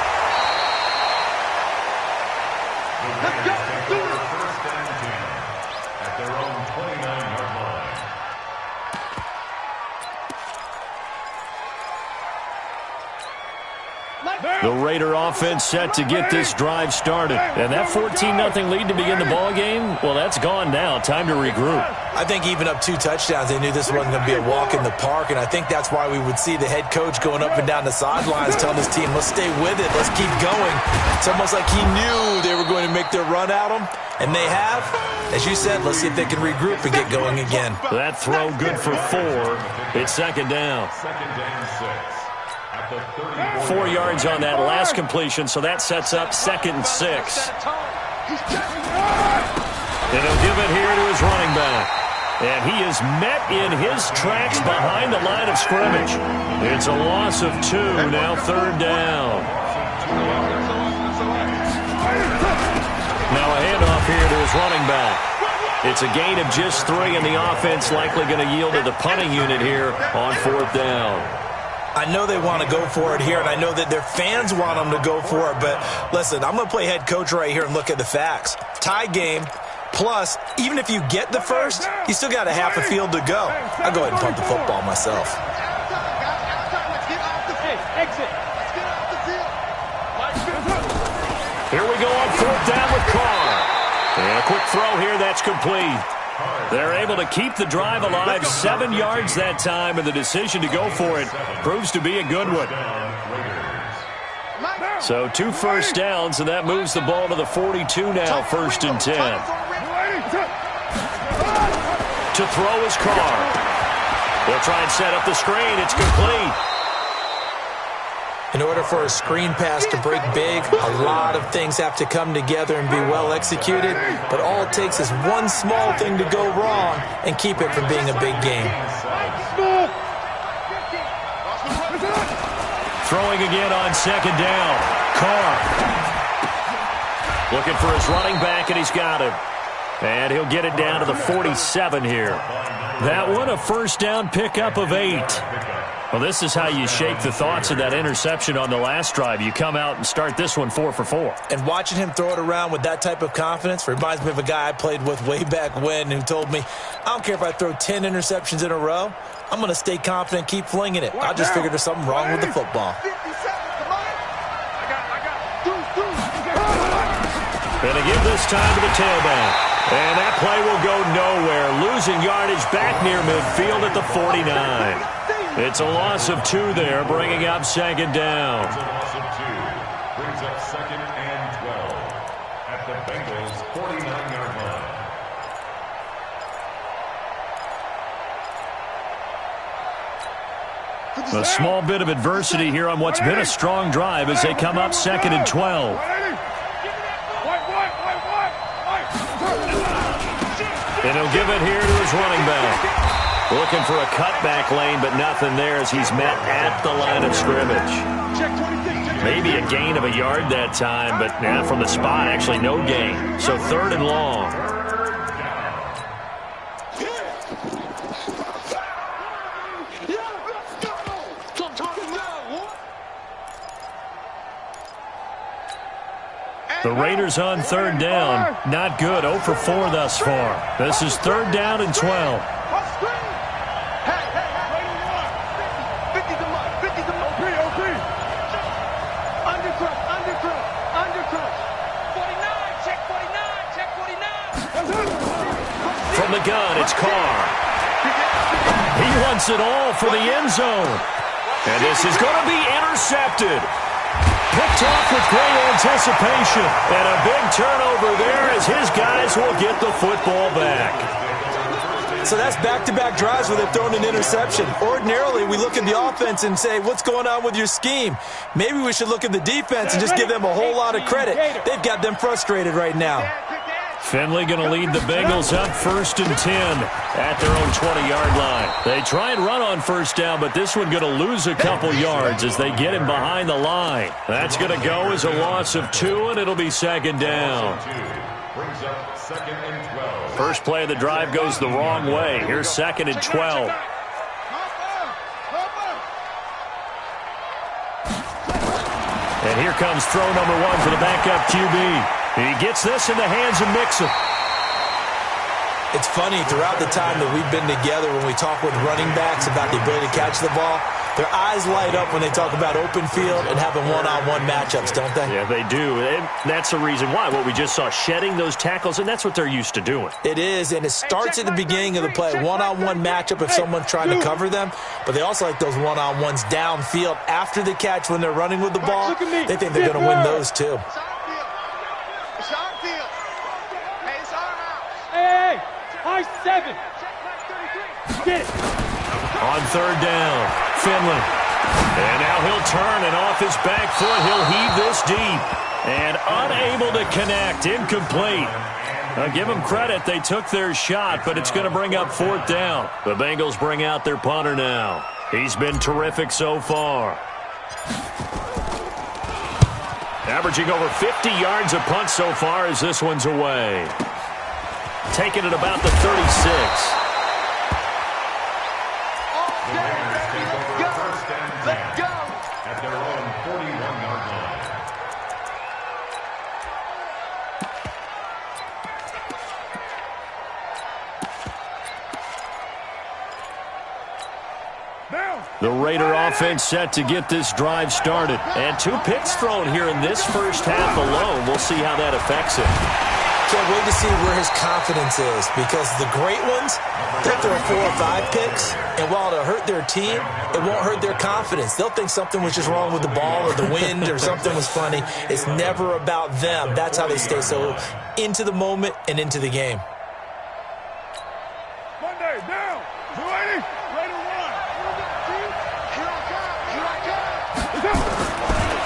Let's go. Do it. First and 10 at their own 29-yard line. The Raider offense set to get this drive started. And that 14-0 lead to begin the ball game, well, that's gone now. Time to regroup. I think even up 2 touchdowns, they knew this wasn't going to be a walk in the park, and I think that's why we would see the head coach going up and down the sidelines telling his team, let's stay with it, let's keep going. It's almost like he knew they were going to make their run at him, and they have. As you said, let's see if they can regroup and get going again. That throw good for 4. It's 2nd down. 2nd and 6. 4 yards on that last completion, so that sets up 2nd and 6. And he'll give it here to his running back. And he is met in his tracks behind the line of scrimmage. It's a loss of 2, now 3rd down. Now a handoff here to his running back. It's a gain of just 3, and the offense likely going to yield to the punting unit here on 4th down. I know they want to go for it here, and I know that their fans want them to go for it, but listen, I'm going to play head coach right here and look at the facts. Tie game, plus, even if you get the first, you still got a half a field to go. I'll go ahead and punt the football myself. Here we go on 4th down with Carr. And a quick throw here, that's complete. They're able to keep the drive alive, 7 yards that time, and the decision to go for it proves to be a good one. So 2 first downs, and that moves the ball to the 42 now, 1st and 10. To throw is Carr. They'll try and set up the screen. It's complete. In order for a screen pass to break big, a lot of things have to come together and be well executed, but all it takes is one small thing to go wrong and keep it from being a big game. Throwing again on 2nd down. Carr. Looking for his running back, and he's got him. And he'll get it down to the 47 here. That one a 1st down pickup of 8. Well, this is how you shake the thoughts of that interception on the last drive. You come out and start this one 4 for 4. And watching him throw it around with that type of confidence reminds me of a guy I played with way back when who told me, I don't care if I throw 10 interceptions in a row, I'm going to stay confident, keep flinging it. I just figured there's something wrong with the football. Going to give this time to the tailback. And that play will go nowhere. Losing yardage back near midfield at the 49. It's a loss of 2 there, bringing up second down. It's a loss of 2. Brings up 2nd and 12 at the Bengals' 49-yard line. A small bit of adversity here on what's been a strong drive as they come up 2nd and 12. And he'll give it here to his running back. Looking for a cutback lane, but nothing there as he's met at the line of scrimmage. Maybe a gain of a yard that time, but from the spot, actually no gain. So 3rd and long. The Raiders on 3rd down. Not good. 0 for 4 thus far. This is 3rd down and 12. From the gun, it's Carr. He wants it all for the end zone. And this is going to be intercepted. Picked off with great anticipation. And a big turnover there as his guys will get the football back. So that's back-to-back drives where they've thrown an interception. Ordinarily, we look at the offense and say, what's going on with your scheme? Maybe we should look at the defense and just give them a whole lot of credit. They've got them frustrated right now. Finley going to lead the Bengals up 1st and 10 at their own 20-yard line. They try and run on 1st down, but this one going to lose a couple yards as they get him behind the line. That's going to go as a loss of 2, and it'll be 2nd down. Brings up 2nd and 12. First play of the drive goes the wrong way. Here's 2nd and 12. And here comes throw number 1 for the backup QB. He gets this in the hands of Mixon. It's funny, throughout the time that we've been together, when we talk with running backs about the ability to catch the ball, their eyes light up when they talk about open field and having one-on-one matchups, don't they? Yeah, they do. And that's the reason why. What we just saw, shedding those tackles, and that's what they're used to doing. It is, and it starts at the beginning of the play. One-on-one matchup if someone's trying to cover them, but they also like those one-on-ones downfield after the catch when they're running with the ball. They think they're going to win those, too. Hey, high 7. Get it. On 3rd down, Finley. And now he'll turn, and off his back foot, he'll heave this deep. And unable to connect, incomplete. Now give them credit, they took their shot, but it's going to bring up 4th down. The Bengals bring out their punter now. He's been terrific so far. Averaging over 50 yards a punt so far as this one's away. Taking it about the 36. Let's go. At their own 41-yard line. The Raider offense set to get this drive started. And 2 picks thrown here in this first half alone. We'll see how that affects him. Can't wait to see where his confidence is, because the great ones, they'll throw 4 or 5 picks, and while it'll hurt their team, it won't hurt their confidence. They'll think something was just wrong with the ball or the wind or something was funny. It's never about them. That's how they stay so into the moment and into the game. Monday, down. 280. Raider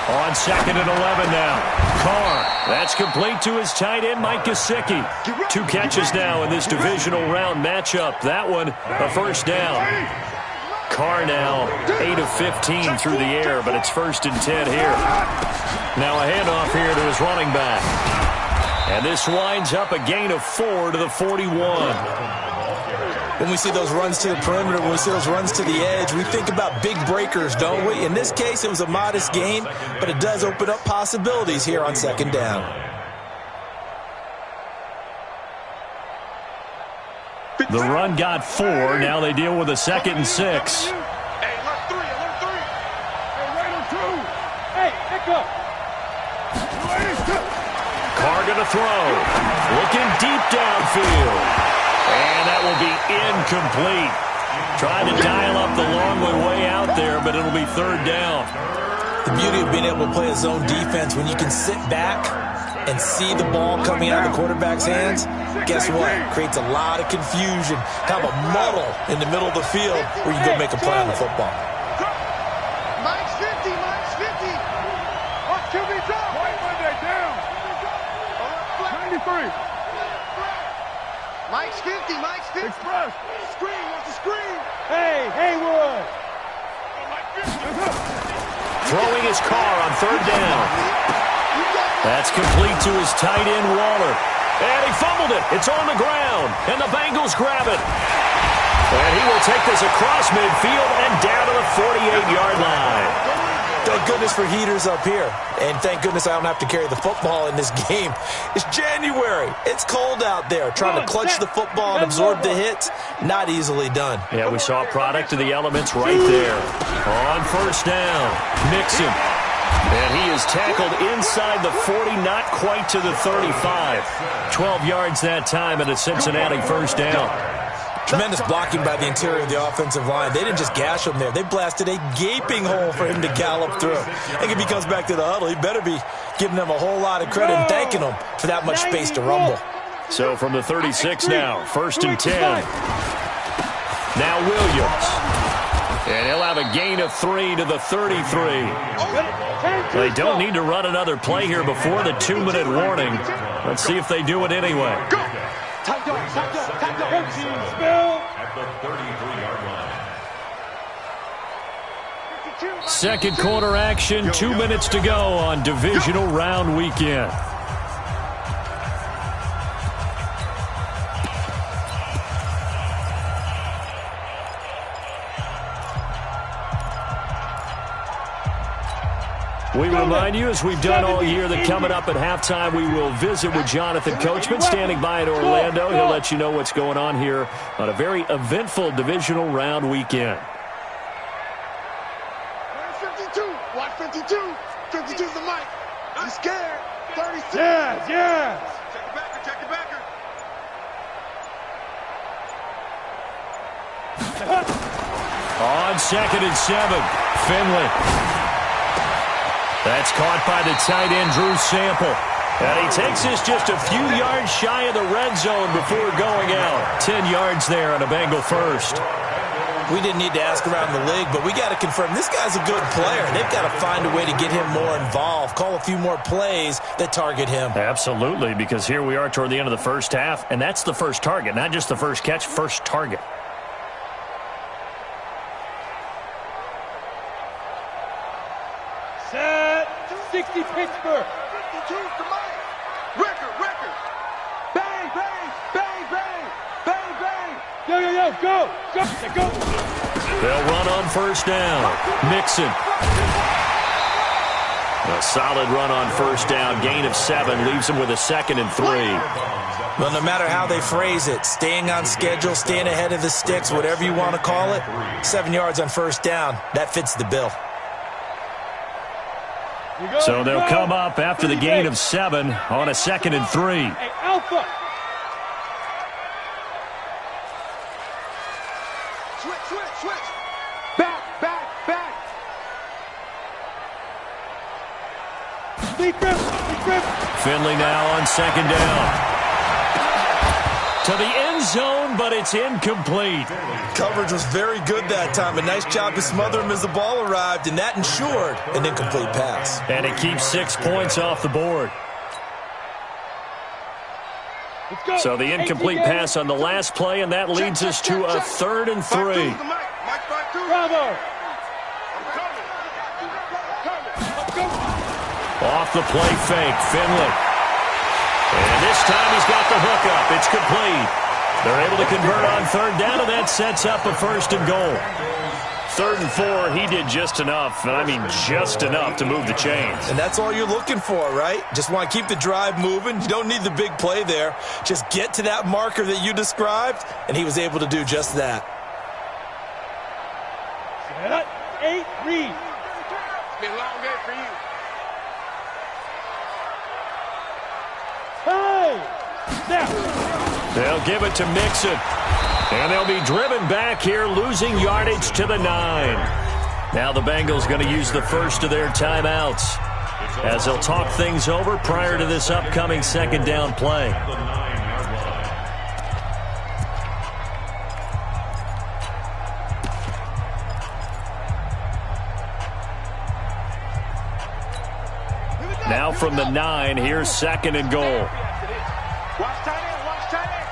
1. On 2nd and 11 now. Carr. That's complete to his tight end, Mike Gesicki. 2 catches now in this divisional round matchup. That one, a 1st down. Carr now 8 of 15 through the air, but it's 1st and 10 here. Now a handoff here to his running back. And this winds up a gain of 4 to the 41. When we see those runs to the perimeter, when we see those runs to the edge, we think about big breakers, don't we? In this case, it was a modest gain, but it does open up possibilities here on second down. The run got 4. Now they deal with a 2nd and 6. Hey, alert 3, alert 3. Hey, right on 2. Hey, pick up. Carr going to throw. Looking deep downfield. And that will be incomplete. Trying to dial up the long way out there, but it'll be 3rd down. The beauty of being able to play a zone defense when you can sit back and see the ball coming out of the quarterback's hands, guess what? Creates a lot of confusion, kind of a muddle in the middle of the field where you go make a play on the football. Mike's 50, Mike's 50. Watch QB drop. White Monday down. 93. Mike's 50, Mike's 50. Express. Screen, what's the screen? Hey, Haywood. Throwing his Carr on 3rd down. That's complete to his tight end, Waller. And he fumbled it. It's on the ground. And the Bengals grab it. And he will take this across midfield and down to the 48-yard line. Thank goodness for heaters up here. And thank goodness I don't have to carry the football in this game. It's January. It's cold out there. Trying to clutch the football and absorb the hits, not easily done. Yeah, we saw a product of the elements right there. On 1st down, Mixon. And he is tackled inside the 40, not quite to the 35. 12 yards that time and a Cincinnati 1st down. Tremendous blocking by the interior of the offensive line. They didn't just gash him there. They blasted a gaping hole for him to gallop through. And if he comes back to the huddle, he better be giving them a whole lot of credit and thanking them for that much space to rumble. So from the 36 now, 1st and 10. Now Williams. And he'll have a gain of 3 to the 33. They don't need to run another play here before the 2-minute warning. Let's see if they do it anyway. At the 33-yard line. Second quarter action, 2 minutes to go on divisional round weekend. We remind you, as we've done all year, that coming up at halftime, we will visit with Jonathan Coachman, standing by in Orlando. He'll let you know what's going on here on a very eventful divisional round weekend. 52. Watch 52. 52 is the mic. I'm scared. 36. Yes. Check the backer. Check the backer. On 2nd and 7, Finley. That's caught by the tight end, Drew Sample. And he takes this just a few yards shy of the red zone before going out. 10 yards there on a Bengal 1st. We didn't need to ask around the league, but we got to confirm this guy's a good player. They've got to find a way to get him more involved, call a few more plays that target him. Absolutely, because here we are toward the end of the first half, and that's the first target, not just the first catch, first target. Set. 60 Pittsburgh. 52's the mic. Record. Bang, bang, bang, bang, bang, bang. Yo, go. They'll run on 1st down. Mixon. A solid run on 1st down. Gain of 7 leaves him with a 2nd and 3. Well, no matter how they phrase it, staying on schedule, staying ahead of the sticks, whatever you want to call it, 7 yards on 1st down, that fits the bill. So they'll come up after the gain of 7 on a 2nd and 3. Hey, Alpha. Switch. Back. Finley now on 2nd down. To the end zone, but it's incomplete. Coverage was very good that time. A nice job to smother him as the ball arrived, and that ensured an incomplete pass. And it keeps 6 points off the board. So the incomplete pass on the last play, and that leads us to a 3rd and 3. Bravo. Off the play fake, Finley. And this time he's got the hookup. It's complete. They're able to convert on third down, and that sets up a 1st and goal. 3rd and 4, he did just enough, and I mean just enough to move the chains. And that's all you're looking for, right? Just want to keep the drive moving. You don't need the big play there. Just get to that marker that you described, and he was able to do just that. 8, read. It's been a long day for you. Hey! Now. They'll give it to Mixon. And they'll be driven back here, losing yardage to the 9. Now the Bengals going to use the first of their timeouts as they'll talk things over prior to this upcoming 2nd down play. Now from the 9, here's 2nd and goal. Watch tight end, watch tight end.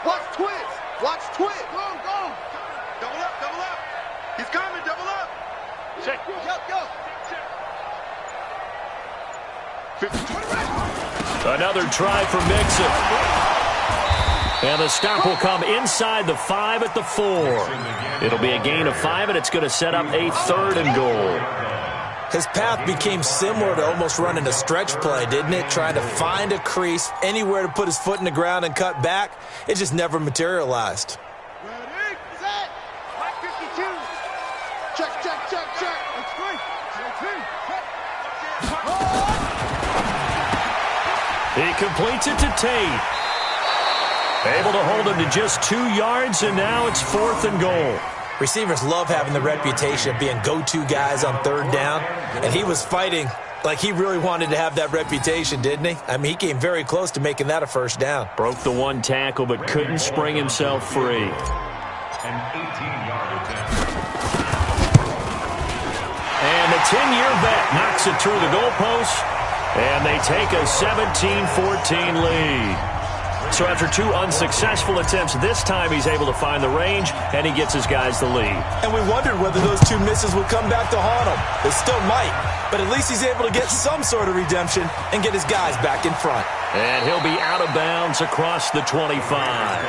Watch twitch, watch twitch. Go. Double up. He's coming, double up. Check. Go. 50. Another try for Mixon. And the stop will come inside the 5 at the 4. It'll be a gain of 5, and it's going to set up a 3rd and goal. His path became similar to almost running a stretch play, didn't it? Trying to find a crease, anywhere to put his foot in the ground and cut back. It just never materialized. Ready, set, Mike 52. Check. That's great. He completes it to Tate. Able to hold him to just 2 yards, and now it's 4th and goal. Receivers love having the reputation of being go-to guys on 3rd down, and he was fighting like he really wanted to have that reputation, didn't he? I mean, he came very close to making that a 1st down. Broke the 1 tackle, but couldn't spring himself free. An 18-yard attempt. And the 10-year vet knocks it through the goalpost, and they take a 17-14 lead. So after 2 unsuccessful attempts, this time he's able to find the range, and he gets his guys the lead. And we wondered whether those 2 misses would come back to haunt him. They still might, but at least he's able to get some sort of redemption and get his guys back in front. And he'll be out of bounds across the 25.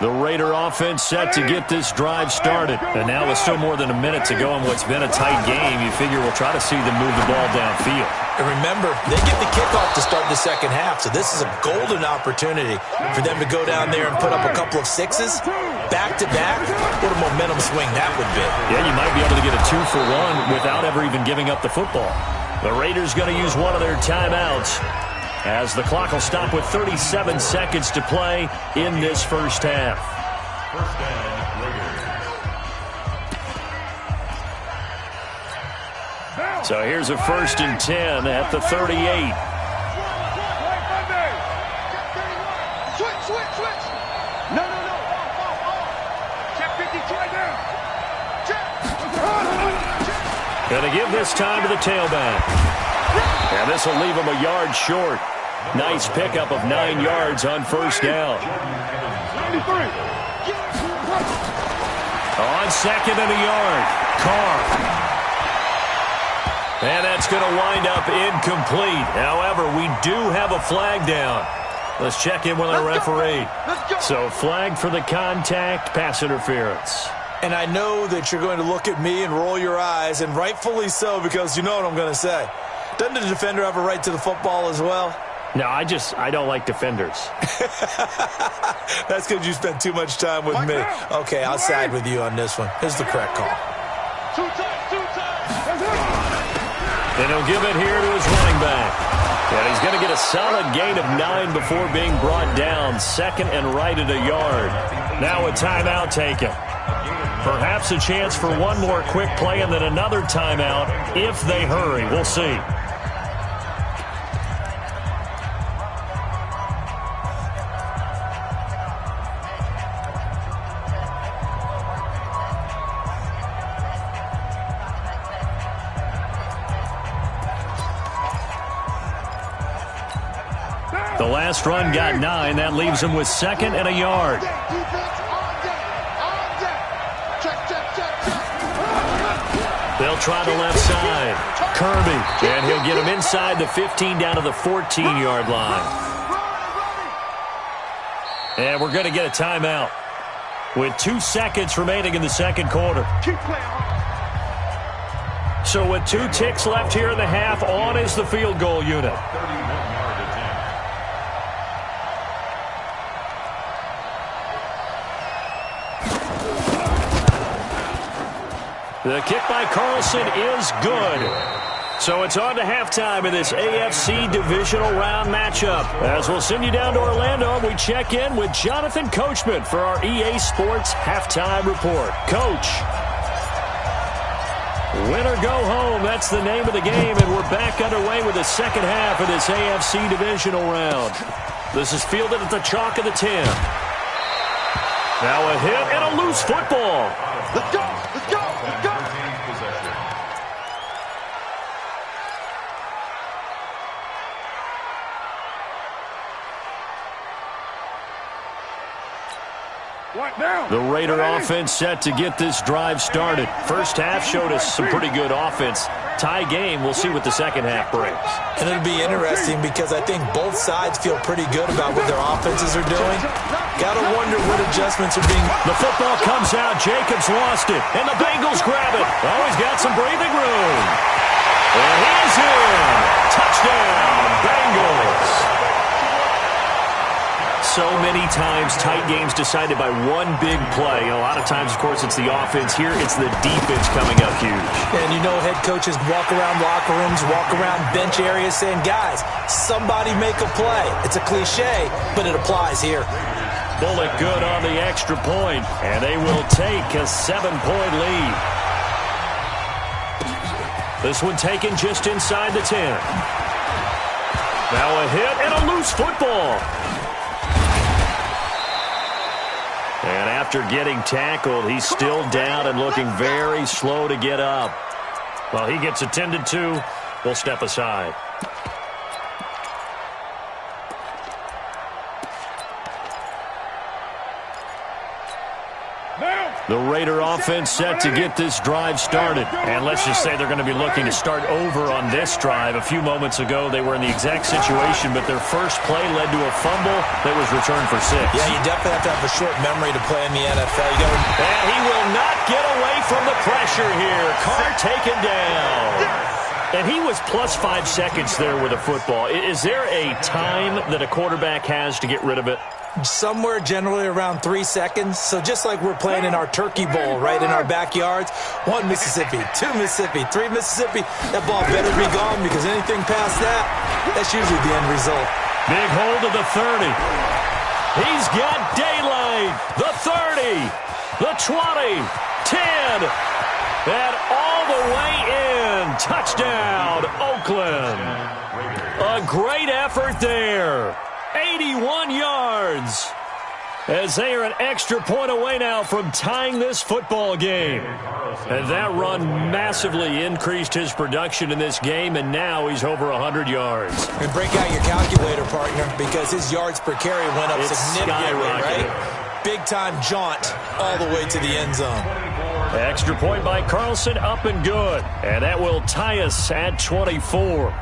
The Raider offense set to get this drive started. And now with still more than a minute to go in what's been a tight game, you figure we'll try to see them move the ball downfield. And remember, they get the kickoff to start the 2nd half, so this is a golden opportunity for them to go down there and put up a couple of 6s back-to-back. What a momentum swing that would be. Yeah, you might be able to get a 2-for-1 without ever even giving up the football. The Raiders going to use one of their timeouts, as the clock will stop with 37 seconds to play in this 1st half. 1st down, Raiders. So here's a 1st and 10 at the 38. Switch. No. Check 52 right now. Check. Going to give this time to the tailback. And this will leave him a yard short. Nice pickup of 9 yards on 1st down. 93. On 2nd and a yard, Carr. And that's going to wind up incomplete. However, we do have a flag down. Let's check in with our referee. So flag for the contact, pass interference. And I know that you're going to look at me and roll your eyes, and rightfully so, because you know what I'm going to say. Doesn't the defender have a right to the football as well? No, I don't like defenders. That's because you spent too much time with me. Okay, I'll side with you on this one. Here's the correct call. 2 times. And he'll give it here to his running back. And he's going to get a solid gain of 9 before being brought down. 2nd and right at a yard. Now a timeout taken. Perhaps a chance for one more quick play and then another timeout if they hurry. We'll see. The The last run got 9. That leaves him with 2nd and a yard. They'll try the left side. Kirby, and he'll get him inside the 15 down to the 14-yard line. And we're going to get a timeout with 2 seconds remaining in the second quarter. So with 2 ticks left here in the half, on is the field goal unit. The kick by Carlson is good. So it's on to halftime in this AFC divisional round matchup. As we'll send you down to Orlando, we check in with Jonathan Coachman for our EA Sports Halftime Report. Coach. Win or go home, that's the name of the game, and we're back underway with the second half of this AFC divisional round. This is fielded at the chalk of the 10. Now a hit and a loose football. Let's go! Let's go! Let's go! The Raider offense set to get this drive started. First half showed us some pretty good offense. Tie game, we'll see what the second half brings. And it'll be interesting because I think both sides feel pretty good about what their offenses are doing. Got to wonder what adjustments are being... The football comes out. Jacobs lost it. And the Bengals grab it. Oh, he's got some breathing room. And he's in. Touchdown, Bengals. So many times tight games decided by one big play. A lot of times, of course, it's the offense. Here, it's the defense coming up huge. And you know head coaches walk around locker rooms, walk around bench areas saying, guys, somebody make a play. It's a cliche, but it applies here. Bullet good on the extra point, and they will take a 7-point lead. This one taken just inside the 10. Now a hit and a loose football. And after getting tackled, he's still down and looking very slow to get up. Well, he gets attended to. We'll step aside. The Raider offense set to get this drive started. And let's just say they're going to be looking to start over on this drive. A few moments ago, they were in the exact situation, but their first play led to a fumble that was returned for 6. Yeah, you definitely have to have a short memory to play in the NFL. And he will not get away from the pressure here. Carr taken down. And he was plus 5 seconds there with a football. Is there a time that a quarterback has to get rid of it? Somewhere generally around 3 seconds. So just like we're playing in our turkey bowl, right, in our backyards, 1 Mississippi, 2 Mississippi, 3 Mississippi, that ball better be gone because anything past that, that's usually the end result. Big hold of the 30. He's got daylight. The 30, the 20, 10, and all the way in. Touchdown, Oakland. A great effort there. 81 yards as they are an extra point away now from tying this football game. And that run massively increased his production in this game, and now he's over 100 yards. And break out your calculator, partner, because his yards per carry went up significantly, right? Big-time jaunt all the way to the end zone. Extra point by Carlson, up and good. And that will tie us at 24.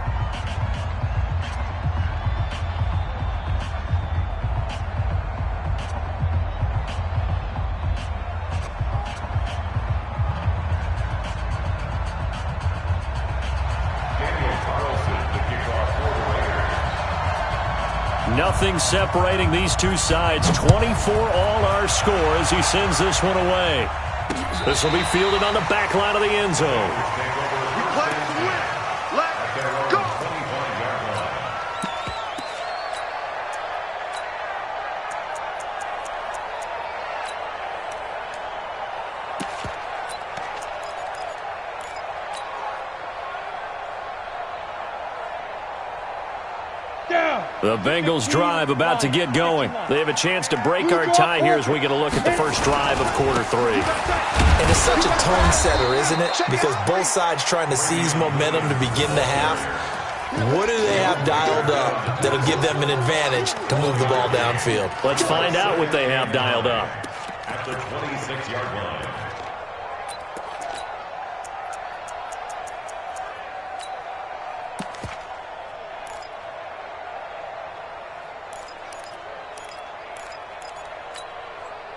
Nothing separating these two sides. 24 all our score as he sends this one away. This will be fielded on the back line of the end zone. We play to win. Let's go. The Bengals drive about to get going. They have a chance to break our tie here as we get a look at the first drive of quarter 3. And it's such a tone setter, isn't it? Because both sides trying to seize momentum to begin the half. What do they have dialed up that'll give them an advantage to move the ball downfield? Let's find out what they have dialed up. At the 26-yard line.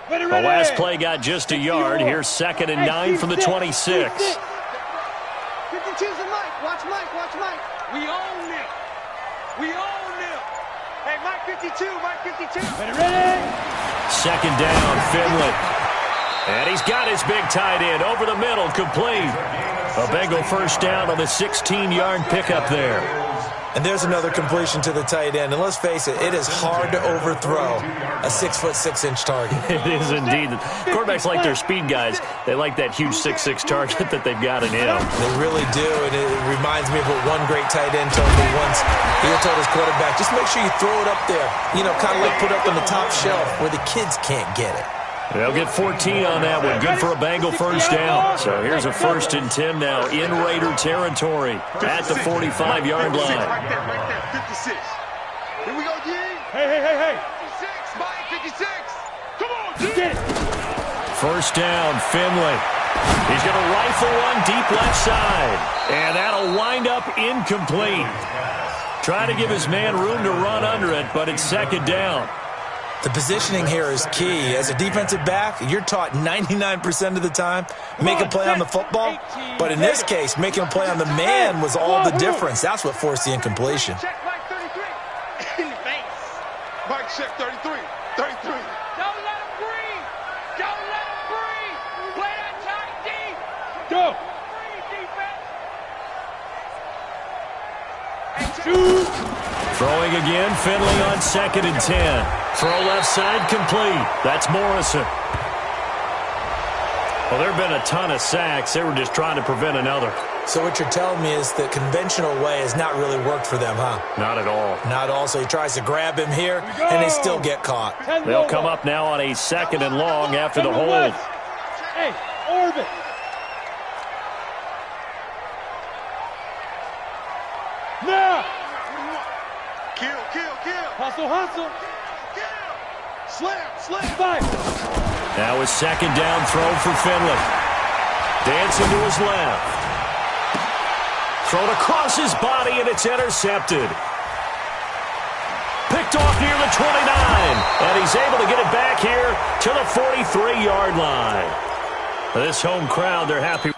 The last play got just a yard. Here's 2nd and 9 from the 26. 52's and Mike. Watch Mike. Watch Mike. We own them. We own them. Hey, Mike 52. Mike 52. Ready? 2nd down, Finley. And he's got his big tight end over the middle, complete. A Bengal first down on the 16-yard pickup there. And there's another completion to the tight end. And let's face it, it is hard to overthrow a 6'6" target. It is indeed. Quarterbacks like their speed guys. They like that huge 6'6" target that they've got in him. They really do, and it reminds me of what one great tight end told me once. He told his quarterback, just make sure you throw it up there, kind of like put it up on the top shelf where the kids can't get it. They'll get 14 on that one. Good for a Bengal first down. So here's a 1st and 10 now in Raider territory at the 45-yard line. Right there. 56. Here we go, G. Hey. 56. Mike 56. Come on, G. Get it. First down, Finley. He's going to rifle one deep left side. And that'll wind up incomplete. Trying to give his man room to run under it, but it's 2nd down. The positioning here is key. As a defensive back, you're taught 99% of the time, make a play on the football. But in this case, making a play on the man was all the difference. That's what forced the incompletion. Check Mike 33. In the face. Mike check 33. 33. Don't let him breathe. Don't let him breathe. Play that tight deep. Go. Breathe, defense. Throwing again, Finley on 2nd and 10. Throw left side complete. That's Morrison. Well, there have been a ton of sacks. They were just trying to prevent another. So what you're telling me is the conventional way has not really worked for them, huh? Not at all. Not all. So he tries to grab him here, and they still get caught. They'll come up now on a 2nd and long after the hold. Hey, orbit. Now. Kill. Hustle. Slam. Fight. Now his 2nd down throw for Finley. Dancing to his left. Thrown across his body, and it's intercepted. Picked off near the 29. And he's able to get it back here to the 43-yard line. This home crowd, they're happy.